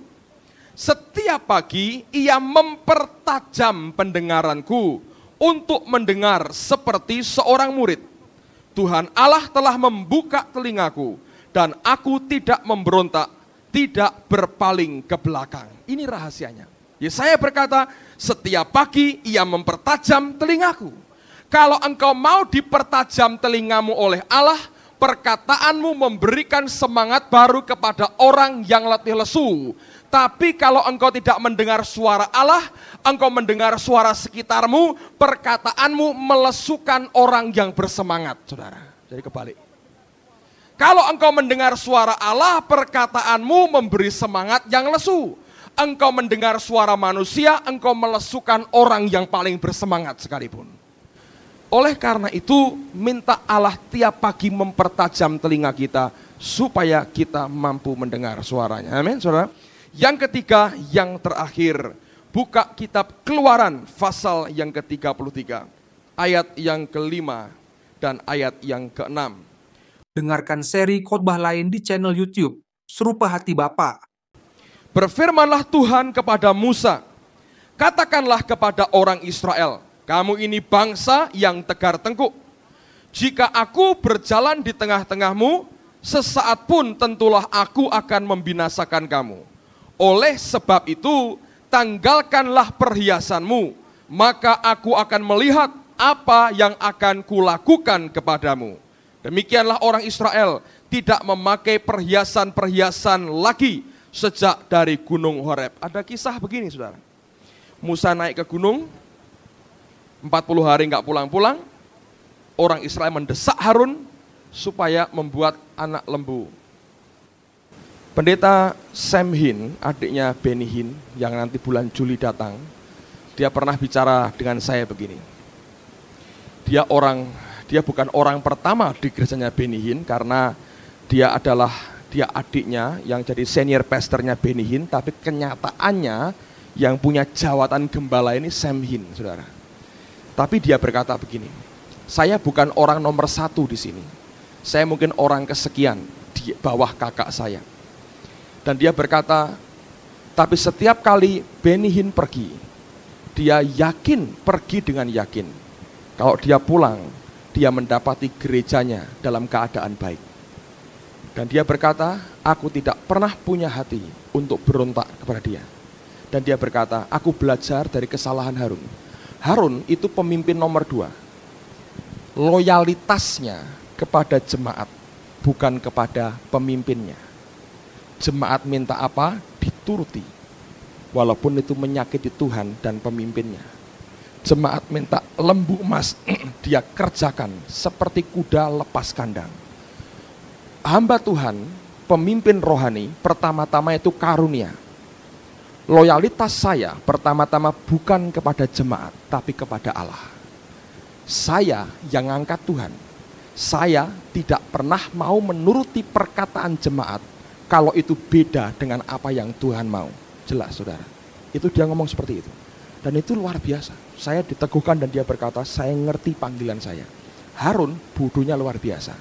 Setiap pagi ia mempertajam pendengaranku untuk mendengar seperti seorang murid. Tuhan Allah telah membuka telingaku dan aku tidak memberontak, tidak berpaling ke belakang. Ini rahasianya. Yesaya berkata, setiap pagi ia mempertajam telingaku. Kalau engkau mau dipertajam telingamu oleh Allah, perkataanmu memberikan semangat baru kepada orang yang letih lesu. Tapi kalau engkau tidak mendengar suara Allah, engkau mendengar suara sekitarmu, perkataanmu melesukan orang yang bersemangat, saudara. Jadi kebalik. Kalau engkau mendengar suara Allah, perkataanmu memberi semangat yang lesu. Engkau mendengar suara manusia, engkau melesukan orang yang paling bersemangat sekalipun. Oleh karena itu, minta Allah tiap pagi mempertajam telinga kita, supaya kita mampu mendengar suaranya. Amin, saudara. Yang ketiga, yang terakhir, buka kitab Keluaran pasal yang ke-33, ayat yang ke-5 dan ayat yang ke-6. Dengarkan seri khotbah lain di channel YouTube Serupa Hati Bapa. Berfirmanlah Tuhan kepada Musa, katakanlah kepada orang Israel, kamu ini bangsa yang tegar tengkuk. Jika aku berjalan di tengah-tengahmu, sesaat pun tentulah aku akan membinasakan kamu. Oleh sebab itu, tanggalkanlah perhiasanmu, maka aku akan melihat apa yang akan kulakukan kepadamu. Demikianlah orang Israel tidak memakai perhiasan-perhiasan lagi sejak dari gunung Horeb. Ada kisah begini, saudara. Musa naik ke gunung, 40 hari nggak pulang-pulang. Orang Israel mendesak Harun supaya membuat anak lembu. Pendeta Sam Hin, adiknya Benny Hinn, yang nanti bulan Juli datang, dia pernah bicara dengan saya begini. Dia bukan orang pertama di gerejanya Benny Hinn, karena dia adiknya yang jadi senior pastornya Benny Hinn, tapi kenyataannya yang punya jawatan gembala ini Sam Hin, saudara. Tapi dia berkata begini, saya bukan orang nomor 1 di sini. Saya mungkin orang kesekian di bawah kakak saya. Dan dia berkata, tapi setiap kali Benny Hinn pergi, dia yakin pergi dengan yakin. Kalau dia pulang, dia mendapati gerejanya dalam keadaan baik. Dan dia berkata, aku tidak pernah punya hati untuk berontak kepada dia. Dan dia berkata, aku belajar dari kesalahan Harun. Harun itu pemimpin nomor 2. Loyalitasnya kepada jemaat, bukan kepada pemimpinnya. Jemaat minta apa, dituruti. Walaupun itu menyakiti Tuhan dan pemimpinnya. Jemaat minta lembu emas, dia kerjakan seperti kuda lepas kandang. Hamba Tuhan, pemimpin rohani, pertama-tama itu karunia. Loyalitas saya pertama-tama bukan kepada jemaat, tapi kepada Allah. Saya yang angkat Tuhan. Saya tidak pernah mau menuruti perkataan jemaat kalau itu beda dengan apa yang Tuhan mau. Jelas, saudara. Itu dia ngomong seperti itu. Dan itu luar biasa. Saya diteguhkan dan dia berkata, saya ngerti panggilan saya. Harun bodohnya luar biasa.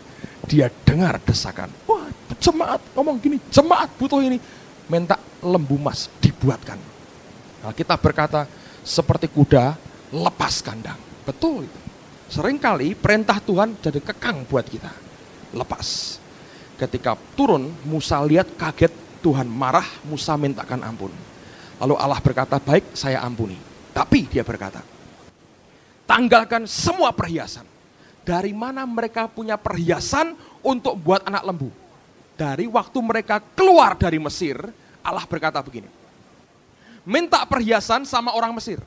Dia dengar desakan. Wah, jemaat ngomong gini, jemaat butuh ini. Minta lembu emas dibuatkan. Nah, kita berkata, seperti kuda lepas kandang. Betul itu. Seringkali perintah Tuhan jadi kekang buat kita. Lepas. Ketika turun, Musa lihat kaget, Tuhan marah, Musa mintakan ampun. Lalu Allah berkata, baik, saya ampuni. Tapi dia berkata, tanggalkan semua perhiasan. Dari mana mereka punya perhiasan untuk buat anak lembu? Dari waktu mereka keluar dari Mesir, Allah berkata begini, minta perhiasan sama orang Mesir.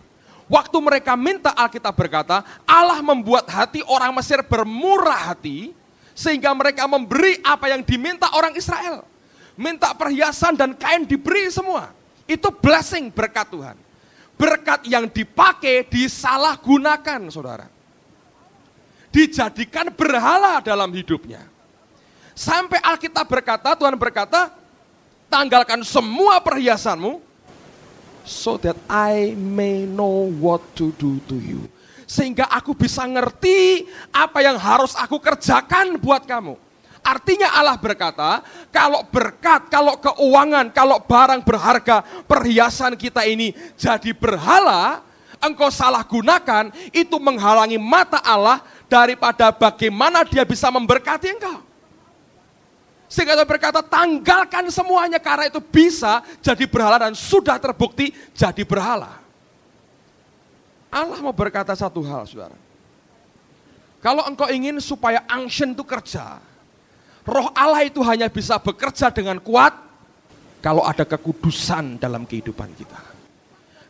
Waktu mereka minta, Alkitab berkata, Allah membuat hati orang Mesir bermurah hati, sehingga mereka memberi apa yang diminta orang Israel. Minta perhiasan dan kain diberi semua. Itu blessing, berkat Tuhan. Berkat yang dipakai disalahgunakan, saudara. Dijadikan berhala dalam hidupnya. Sampai Alkitab berkata, Tuhan berkata, tanggalkan semua perhiasanmu, so that I may know what to do to you. Sehingga aku bisa ngerti apa yang harus aku kerjakan buat kamu. Artinya Allah berkata, kalau berkat, kalau keuangan, kalau barang berharga, perhiasan kita ini jadi berhala, engkau salah gunakan, itu menghalangi mata Allah daripada bagaimana dia bisa memberkati engkau. Sehingga dia berkata, tanggalkan semuanya karena itu bisa jadi berhala dan sudah terbukti jadi berhala. Allah mau berkata satu hal, saudara. Kalau engkau ingin supaya unction itu kerja, Roh Allah itu hanya bisa bekerja dengan kuat kalau ada kekudusan dalam kehidupan kita.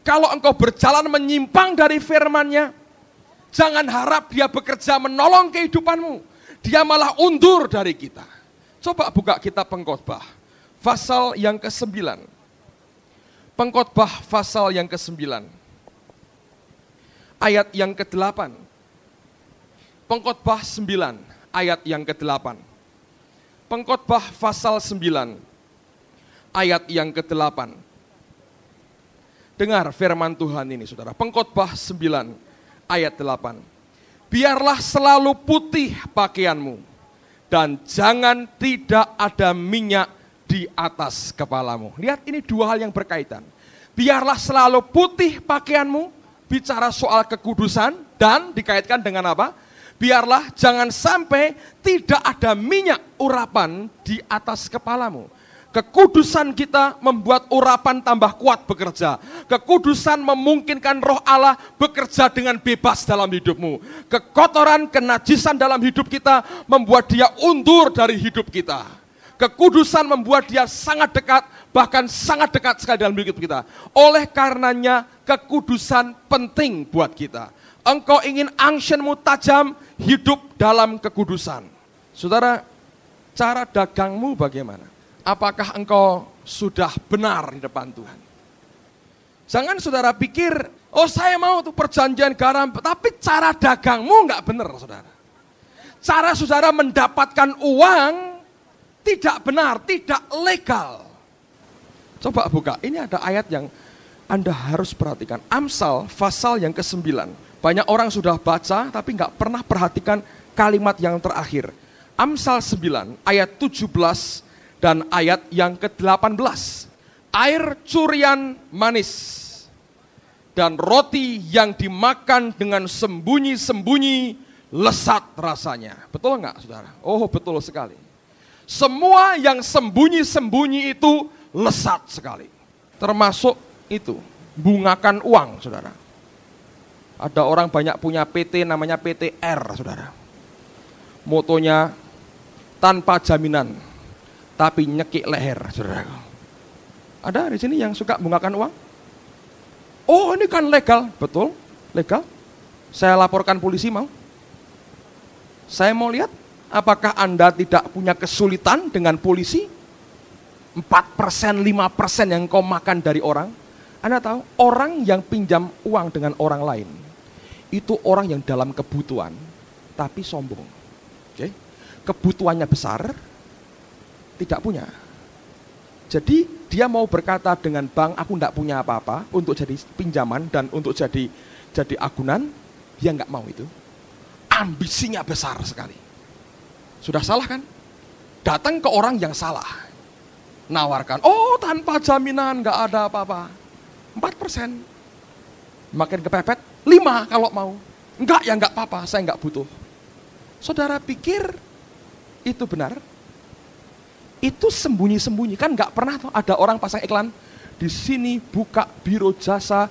Kalau engkau berjalan menyimpang dari firman-Nya, jangan harap dia bekerja menolong kehidupanmu. Dia malah undur dari kita. Coba buka kitab Pengkhotbah, pasal yang ke-9. Pengkhotbah pasal yang ke-9. Ayat yang ke-8. Pengkhotbah 9, ayat yang ke-8. Pengkhotbah pasal 9, ayat yang ke-8. Dengar firman Tuhan ini, saudara. Pengkhotbah 9, ayat 8. Biarlah selalu putih pakaianmu, dan jangan tidak ada minyak di atas kepalamu. Lihat, ini dua hal yang berkaitan. Biarlah selalu putih pakaianmu, bicara soal kekudusan, dan dikaitkan dengan apa? Biarlah jangan sampai tidak ada minyak urapan di atas kepalamu. Kekudusan kita membuat urapan tambah kuat bekerja. Kekudusan memungkinkan Roh Allah bekerja dengan bebas dalam hidupmu. Kekotoran, kenajisan dalam hidup kita membuat dia undur dari hidup kita. Kekudusan membuat dia sangat dekat, bahkan sangat dekat sekali dalam hidup kita. Oleh karenanya kekudusan penting buat kita. Engkau ingin unctionmu tajam, hidup dalam kekudusan. Saudara, cara dagangmu bagaimana? Apakah engkau sudah benar di depan Tuhan? Jangan saudara pikir, oh saya mau tuh perjanjian garam, tapi cara dagangmu enggak benar, saudara. Cara saudara mendapatkan uang tidak benar, tidak legal. Coba buka, ini ada ayat yang Anda harus perhatikan. Amsal pasal yang ke-9. Banyak orang sudah baca tapi enggak pernah perhatikan kalimat yang terakhir. Amsal 9 ayat 17 dan ayat yang ke-18. Air curian manis dan roti yang dimakan dengan sembunyi-sembunyi lesat rasanya. Betul enggak, saudara? Oh, betul sekali. Semua yang sembunyi-sembunyi itu lesat sekali. Termasuk itu, bungakan uang, saudara. Ada orang banyak punya PT namanya PTR, saudara. Motonya tanpa jaminan, tapi nyekik leher, saudara. Ada di sini yang suka bungakan uang? Oh, ini kan legal, betul, legal. Saya laporkan polisi mau. Saya mau lihat, apakah Anda tidak punya kesulitan dengan polisi? 4%, 5% yang kau makan dari orang. Anda tahu, orang yang pinjam uang dengan orang lain, itu orang yang dalam kebutuhan, tapi sombong. Oke? Kebutuhannya besar, tidak punya. Jadi dia mau berkata dengan bank, aku tidak punya apa-apa untuk jadi pinjaman dan untuk jadi agunan, dia nggak mau itu. Ambisinya besar sekali. Sudah salah kan? Datang ke orang yang salah. Nawarkan, oh tanpa jaminan nggak ada apa-apa. 4%. Makin kepepet, 5 kalau mau. Enggak ya enggak apa-apa, saya enggak butuh. Saudara pikir itu benar? Itu sembunyi-sembunyi, kan enggak pernah tuh ada orang pasang iklan di sini buka biro jasa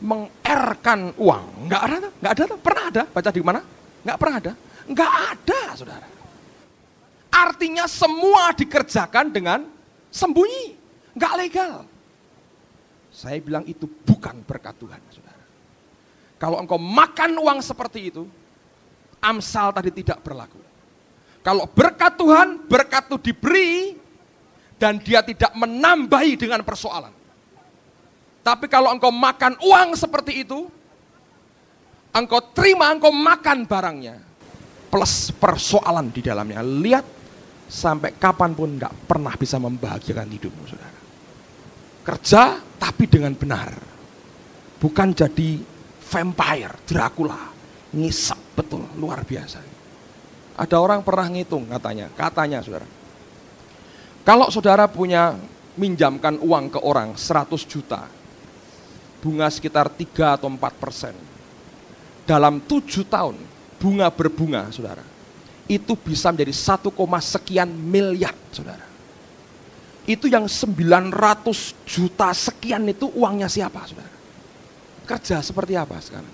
meng-R-kan uang. Enggak ada tuh, enggak ada tuh. Pernah ada? Baca di mana? Enggak pernah ada. Enggak ada, saudara. Artinya semua dikerjakan dengan sembunyi, enggak legal. Saya bilang itu bukan berkat Tuhan, saudara. Kalau engkau makan uang seperti itu, Amsal tadi tidak berlaku. Kalau berkat Tuhan, berkat itu diberi, dan dia tidak menambahi dengan persoalan. Tapi kalau engkau makan uang seperti itu, engkau terima, engkau makan barangnya, plus persoalan di dalamnya. Lihat, sampai kapanpun gak pernah bisa membahagiakan hidupmu, saudara. Kerja tapi dengan benar. Bukan jadi vampire, Dracula. Ngisap betul, luar biasa. Ada orang pernah ngitung katanya saudara. Kalau saudara minjamkan uang ke orang 100 juta, bunga sekitar 3 atau 4%. Dalam 7 tahun, bunga berbunga saudara, itu bisa menjadi 1, sekian miliar saudara. Itu yang 900 juta sekian itu uangnya siapa saudara? Kerja seperti apa sekarang?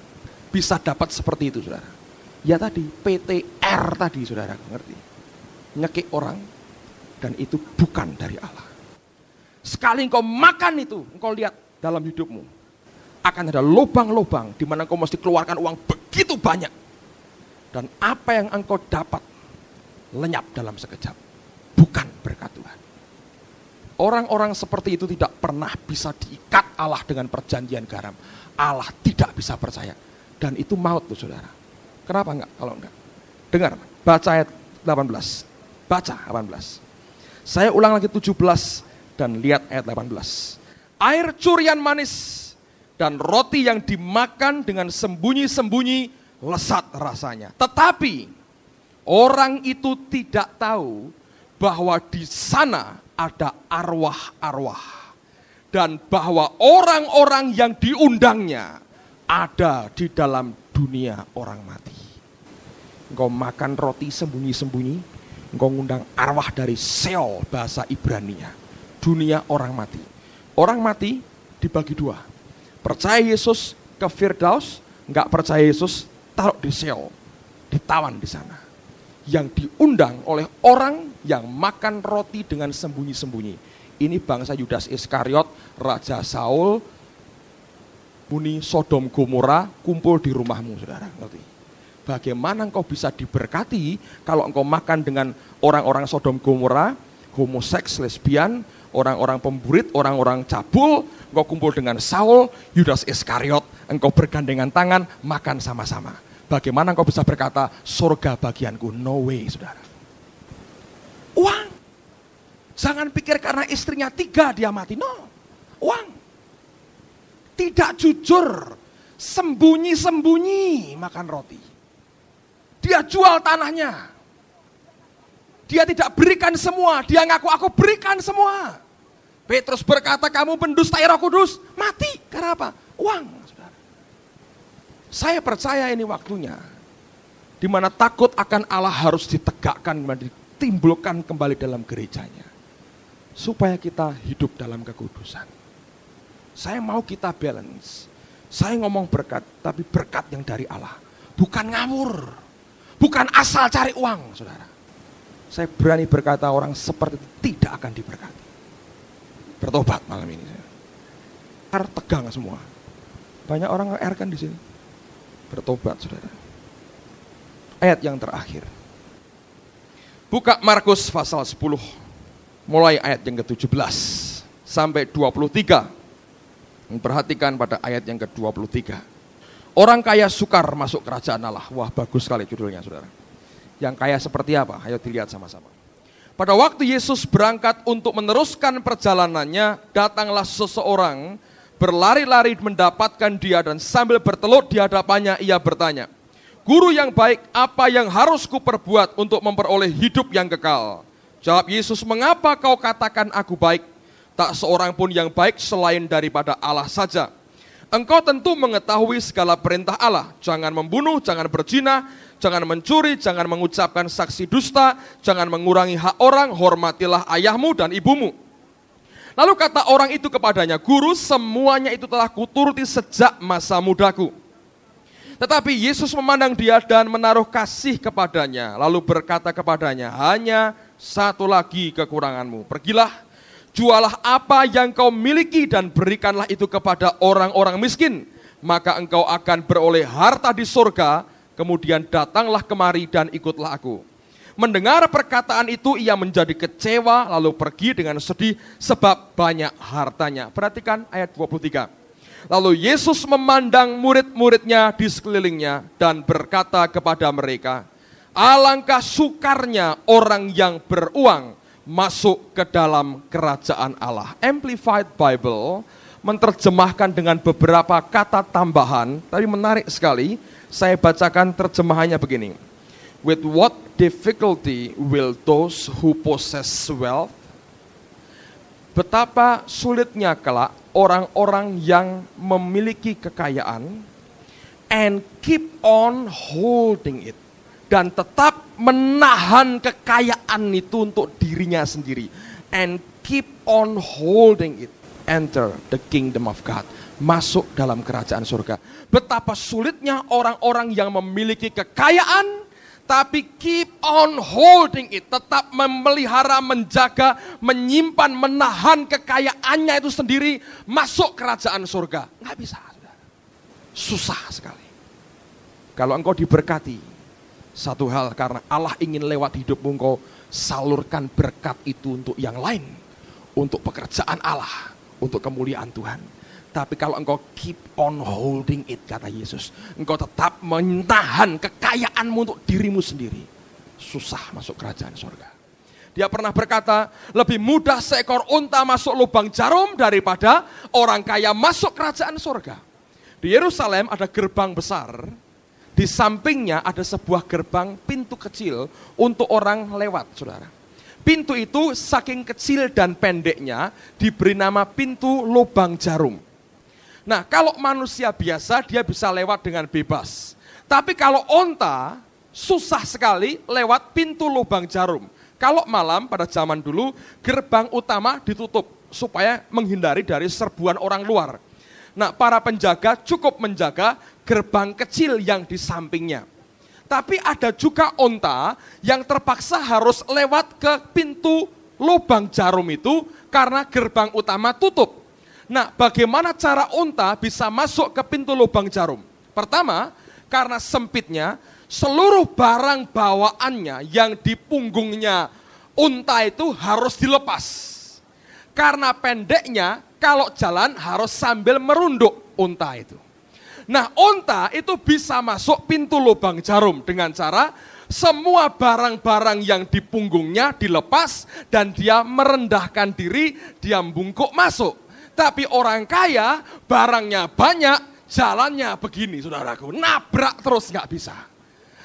Bisa dapat seperti itu saudara. Ya tadi, PTR tadi saudara, ngerti? Nyekik orang, dan itu bukan dari Allah. Sekali engkau makan itu, engkau lihat dalam hidupmu, akan ada lubang-lubang di mana engkau mesti keluarkan uang begitu banyak. Dan apa yang engkau dapat, lenyap dalam sekejap. Bukan berkat Tuhan. Orang-orang seperti itu tidak pernah bisa diikat Allah dengan perjanjian garam. Allah tidak bisa percaya. Dan itu maut tuh saudara. Kenapa enggak? Kalau enggak. Dengar, baca ayat 18. Baca 18. Saya ulang lagi 17 dan lihat ayat 18. Air curian manis dan roti yang dimakan dengan sembunyi-sembunyi lesat rasanya. Tetapi orang itu tidak tahu bahwa di sana ada arwah-arwah. Dan bahwa orang-orang yang diundangnya ada di dalam dunia orang mati. Engkau makan roti sembunyi-sembunyi, engkau ngundang arwah dari Sheol, bahasa Ibrania. Dunia orang mati. Orang mati dibagi 2. Percaya Yesus ke Firdaus, enggak percaya Yesus taruh di Sheol, ditawan di sana. Yang diundang oleh orang yang makan roti dengan sembunyi-sembunyi. Ini bangsa Yudas Iskariot, Raja Saul, Muni Sodom Gomora kumpul di rumahmu saudara. Ngerti? Bagaimana engkau bisa diberkati kalau engkau makan dengan orang-orang Sodom Gomora, homoseks, lesbian, orang-orang pemburit, orang-orang cabul, engkau kumpul dengan Saul, Yudas Iskariot, engkau bergandengan tangan, makan sama-sama. Bagaimana engkau bisa berkata, surga bagianku? No way, saudara. Uang. Jangan pikir karena istrinya 3 dia mati. No. Uang. Tidak jujur. Sembunyi-sembunyi makan roti. Dia jual tanahnya. Dia tidak berikan semua. Dia ngaku, aku berikan semua. Petrus berkata, kamu pendustai Roh Kudus. Mati. Karena apa? Uang. Saya percaya ini waktunya di mana takut akan Allah harus ditegakkan, ditimbulkan kembali dalam gerejanya. Supaya kita hidup dalam kekudusan. Saya mau kita balance. Saya ngomong berkat, tapi berkat yang dari Allah. Bukan ngawur. Bukan asal cari uang, saudara. Saya berani berkata orang seperti itu tidak akan diberkati. Bertobat malam ini. Tegang semua. Banyak orang nge-R kan di sini. Bertobat, saudara. Ayat yang terakhir. Buka Markus pasal 10. Mulai ayat yang ke-17 sampai 23. Perhatikan pada ayat yang ke-23. Orang kaya sukar masuk kerajaan Allah. Wah, bagus sekali judulnya, saudara. Yang kaya seperti apa? Ayo dilihat sama-sama. Pada waktu Yesus berangkat untuk meneruskan perjalanannya, datanglah seseorang berlari-lari mendapatkan dia dan sambil bertelut di hadapannya ia bertanya, Guru yang baik, apa yang harus kuperbuat untuk memperoleh hidup yang kekal? Jawab Yesus, mengapa kau katakan aku baik? Tak seorang pun yang baik selain daripada Allah saja. Engkau tentu mengetahui segala perintah Allah. Jangan membunuh, jangan berzina, jangan mencuri, jangan mengucapkan saksi dusta, jangan mengurangi hak orang, hormatilah ayahmu dan ibumu. Lalu kata orang itu kepadanya, Guru, semuanya itu telah kuturuti sejak masa mudaku. Tetapi Yesus memandang dia dan menaruh kasih kepadanya. Lalu berkata kepadanya, hanya satu lagi kekuranganmu. Pergilah, jualah apa yang kau miliki dan berikanlah itu kepada orang-orang miskin. Maka engkau akan beroleh harta di surga. Kemudian datanglah kemari dan ikutlah aku. Mendengar perkataan itu ia menjadi kecewa lalu pergi dengan sedih sebab banyak hartanya. Perhatikan ayat 23. Lalu Yesus memandang murid-muridnya di sekelilingnya dan berkata kepada mereka, alangkah sukarnya orang yang beruang masuk ke dalam kerajaan Allah. Amplified Bible menerjemahkan dengan beberapa kata tambahan, tapi menarik sekali. Saya bacakan terjemahannya begini. With what difficulty will those who possess wealth? Betapa sulitnya kelak orang-orang yang memiliki kekayaan and keep on holding it, dan tetap menahan kekayaan itu untuk dirinya sendiri, and keep on holding it, enter the kingdom of God, masuk dalam kerajaan surga. Betapa sulitnya orang-orang yang memiliki kekayaan tapi keep on holding it, tetap memelihara, menjaga, menyimpan, menahan kekayaannya itu sendiri, masuk kerajaan surga. Nggak bisa, saudara. Susah sekali. Kalau engkau diberkati, satu hal, karena Allah ingin lewat hidupmu, engkau salurkan berkat itu untuk yang lain, untuk pekerjaan Allah, untuk kemuliaan Tuhan. Tapi kalau engkau keep on holding it, kata Yesus, engkau tetap menahan kekayaanmu untuk dirimu sendiri, susah masuk kerajaan surga. Dia pernah berkata, lebih mudah seekor unta masuk lubang jarum daripada orang kaya masuk kerajaan surga. Di Yerusalem ada gerbang besar, di sampingnya ada sebuah gerbang pintu kecil untuk orang lewat, saudara. Pintu itu saking kecil dan pendeknya diberi nama pintu lubang jarum. Nah, kalau manusia biasa dia bisa lewat dengan bebas. Tapi kalau onta susah sekali lewat pintu lubang jarum. Kalau malam pada zaman dulu gerbang utama ditutup supaya menghindari dari serbuan orang luar. Nah, para penjaga cukup menjaga gerbang kecil yang di sampingnya. Tapi ada juga onta yang terpaksa harus lewat ke pintu lubang jarum itu karena gerbang utama tutup. Nah, bagaimana cara unta bisa masuk ke pintu lubang jarum? Pertama, karena sempitnya, seluruh barang bawaannya yang di punggungnya unta itu harus dilepas. Karena pendeknya, kalau jalan harus sambil merunduk unta itu. Nah, unta itu bisa masuk pintu lubang jarum dengan cara semua barang-barang yang di punggungnya dilepas dan dia merendahkan diri, dia bungkuk masuk. Tapi orang kaya, barangnya banyak, jalannya begini, saudaraku. Nabrak terus nggak bisa.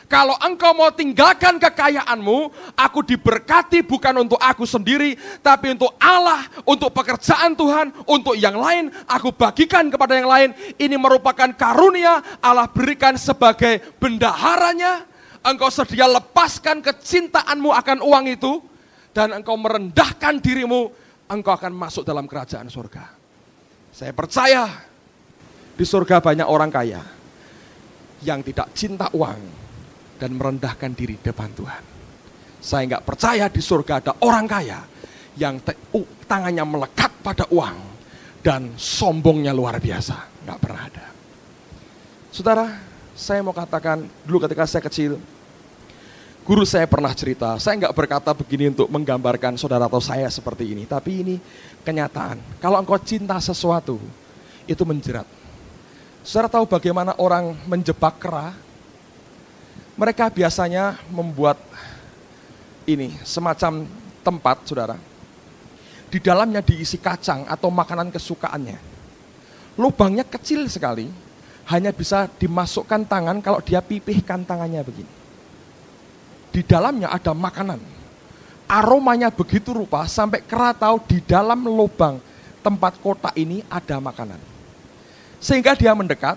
Kalau engkau mau tinggalkan kekayaanmu, aku diberkati bukan untuk aku sendiri, tapi untuk Allah, untuk pekerjaan Tuhan, untuk yang lain, aku bagikan kepada yang lain. Ini merupakan karunia Allah berikan sebagai bendaharanya. Engkau sedia lepaskan kecintaanmu akan uang itu, dan engkau merendahkan dirimu, engkau akan masuk dalam kerajaan surga. Saya percaya di surga banyak orang kaya yang tidak cinta uang dan merendahkan diri depan Tuhan. Saya nggak percaya di surga ada orang kaya yang tangannya melekat pada uang dan sombongnya luar biasa. Nggak pernah ada. Saudara, saya mau katakan dulu ketika saya kecil, guru saya pernah cerita, saya nggak berkata begini untuk menggambarkan saudara atau saya seperti ini, tapi ini kenyataan. Kalau engkau cinta sesuatu, itu menjerat. Saudara tahu bagaimana orang menjebak kera? Mereka biasanya membuat ini, semacam tempat, saudara. Di dalamnya diisi kacang atau makanan kesukaannya. Lubangnya kecil sekali, hanya bisa dimasukkan tangan kalau dia pipihkan tangannya begini. Di dalamnya ada makanan. Aromanya begitu rupa sampai kera tahu di dalam lubang tempat kotak ini ada makanan. Sehingga dia mendekat,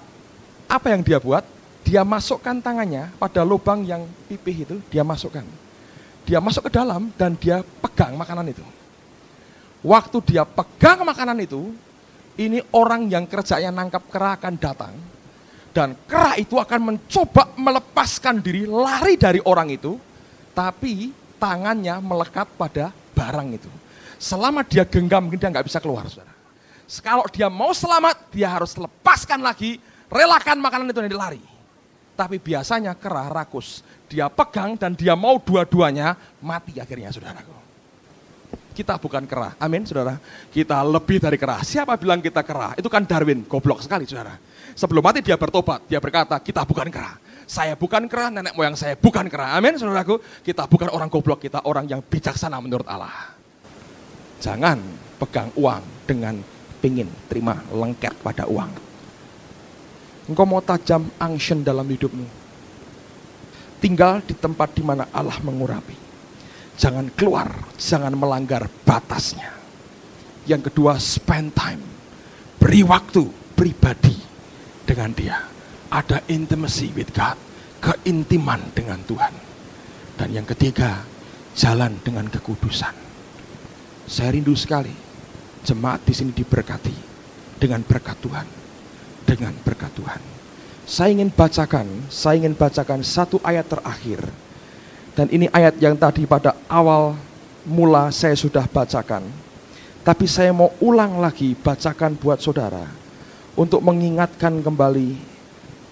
apa yang dia buat? Dia masukkan tangannya pada lubang yang pipih itu, dia masukkan. Dia masuk ke dalam dan dia pegang makanan itu. Waktu dia pegang makanan itu, ini orang yang kerjanya nangkap kera akan datang. Dan kera itu akan mencoba melepaskan diri, lari dari orang itu, tapi tangannya melekat pada barang itu. Selama dia genggam, dia nggak bisa keluar, saudara. Kalau dia mau selamat, dia harus lepaskan lagi, relakan makanan itu dan dia lari. Tapi biasanya kera rakus, dia pegang dan dia mau dua-duanya, mati akhirnya, saudaraku. Kita bukan kera, amin saudara. Kita lebih dari kera. Siapa bilang kita kera? Itu kan Darwin, goblok sekali saudara. Sebelum mati dia bertobat, dia berkata, kita bukan kera. Saya bukan kera, nenek moyang saya bukan kera. Amin, saudaraku. Kita bukan orang goblok, kita orang yang bijaksana menurut Allah. Jangan pegang uang dengan pingin terima lengket pada uang. Engkau mau tajam unction dalam hidupmu. Tinggal di tempat di mana Allah mengurapi. Jangan keluar, jangan melanggar batasnya. Yang kedua, spend time. Beri waktu pribadi dengan dia. Ada intimacy with God, keintiman dengan Tuhan. Dan yang ketiga, jalan dengan kekudusan. Saya rindu sekali jemaat di sini diberkati dengan berkat Tuhan, dengan berkat Tuhan. Saya ingin bacakan satu ayat terakhir. Dan ini ayat yang tadi pada awal mula saya sudah bacakan. Tapi saya mau ulang lagi bacakan buat saudara untuk mengingatkan kembali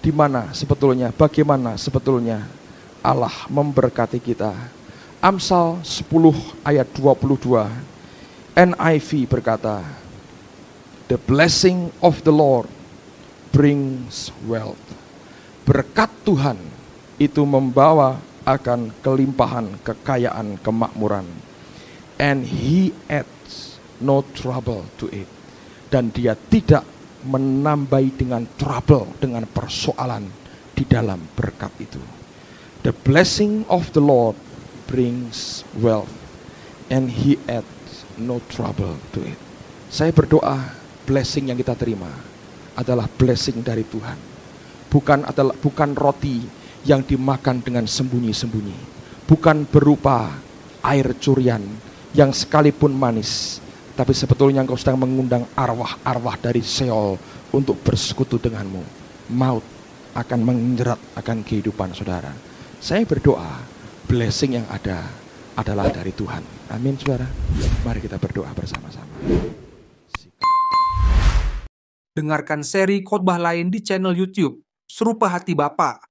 di mana sebetulnya, bagaimana sebetulnya Allah memberkati kita. Amsal 10 ayat 22, NIV berkata, "The blessing of the Lord brings wealth." Berkat Tuhan itu membawa akan kelimpahan, kekayaan, kemakmuran. And he adds no trouble to it. Dan dia tidak menambahi dengan trouble, dengan persoalan di dalam berkat itu. The blessing of the Lord brings wealth, and he adds no trouble to it. Saya berdoa blessing yang kita terima adalah blessing dari Tuhan. Bukan roti yang dimakan dengan sembunyi-sembunyi. Bukan berupa air curian yang sekalipun manis, tapi sebetulnya engkau sedang mengundang arwah-arwah dari Seol untuk bersekutu denganmu. Maut akan menjerat akan kehidupan saudara. Saya berdoa blessing yang ada adalah dari Tuhan. Amin saudara. Mari kita berdoa bersama-sama. Dengarkan seri khotbah lain di channel YouTube Serupa Hati Bapa.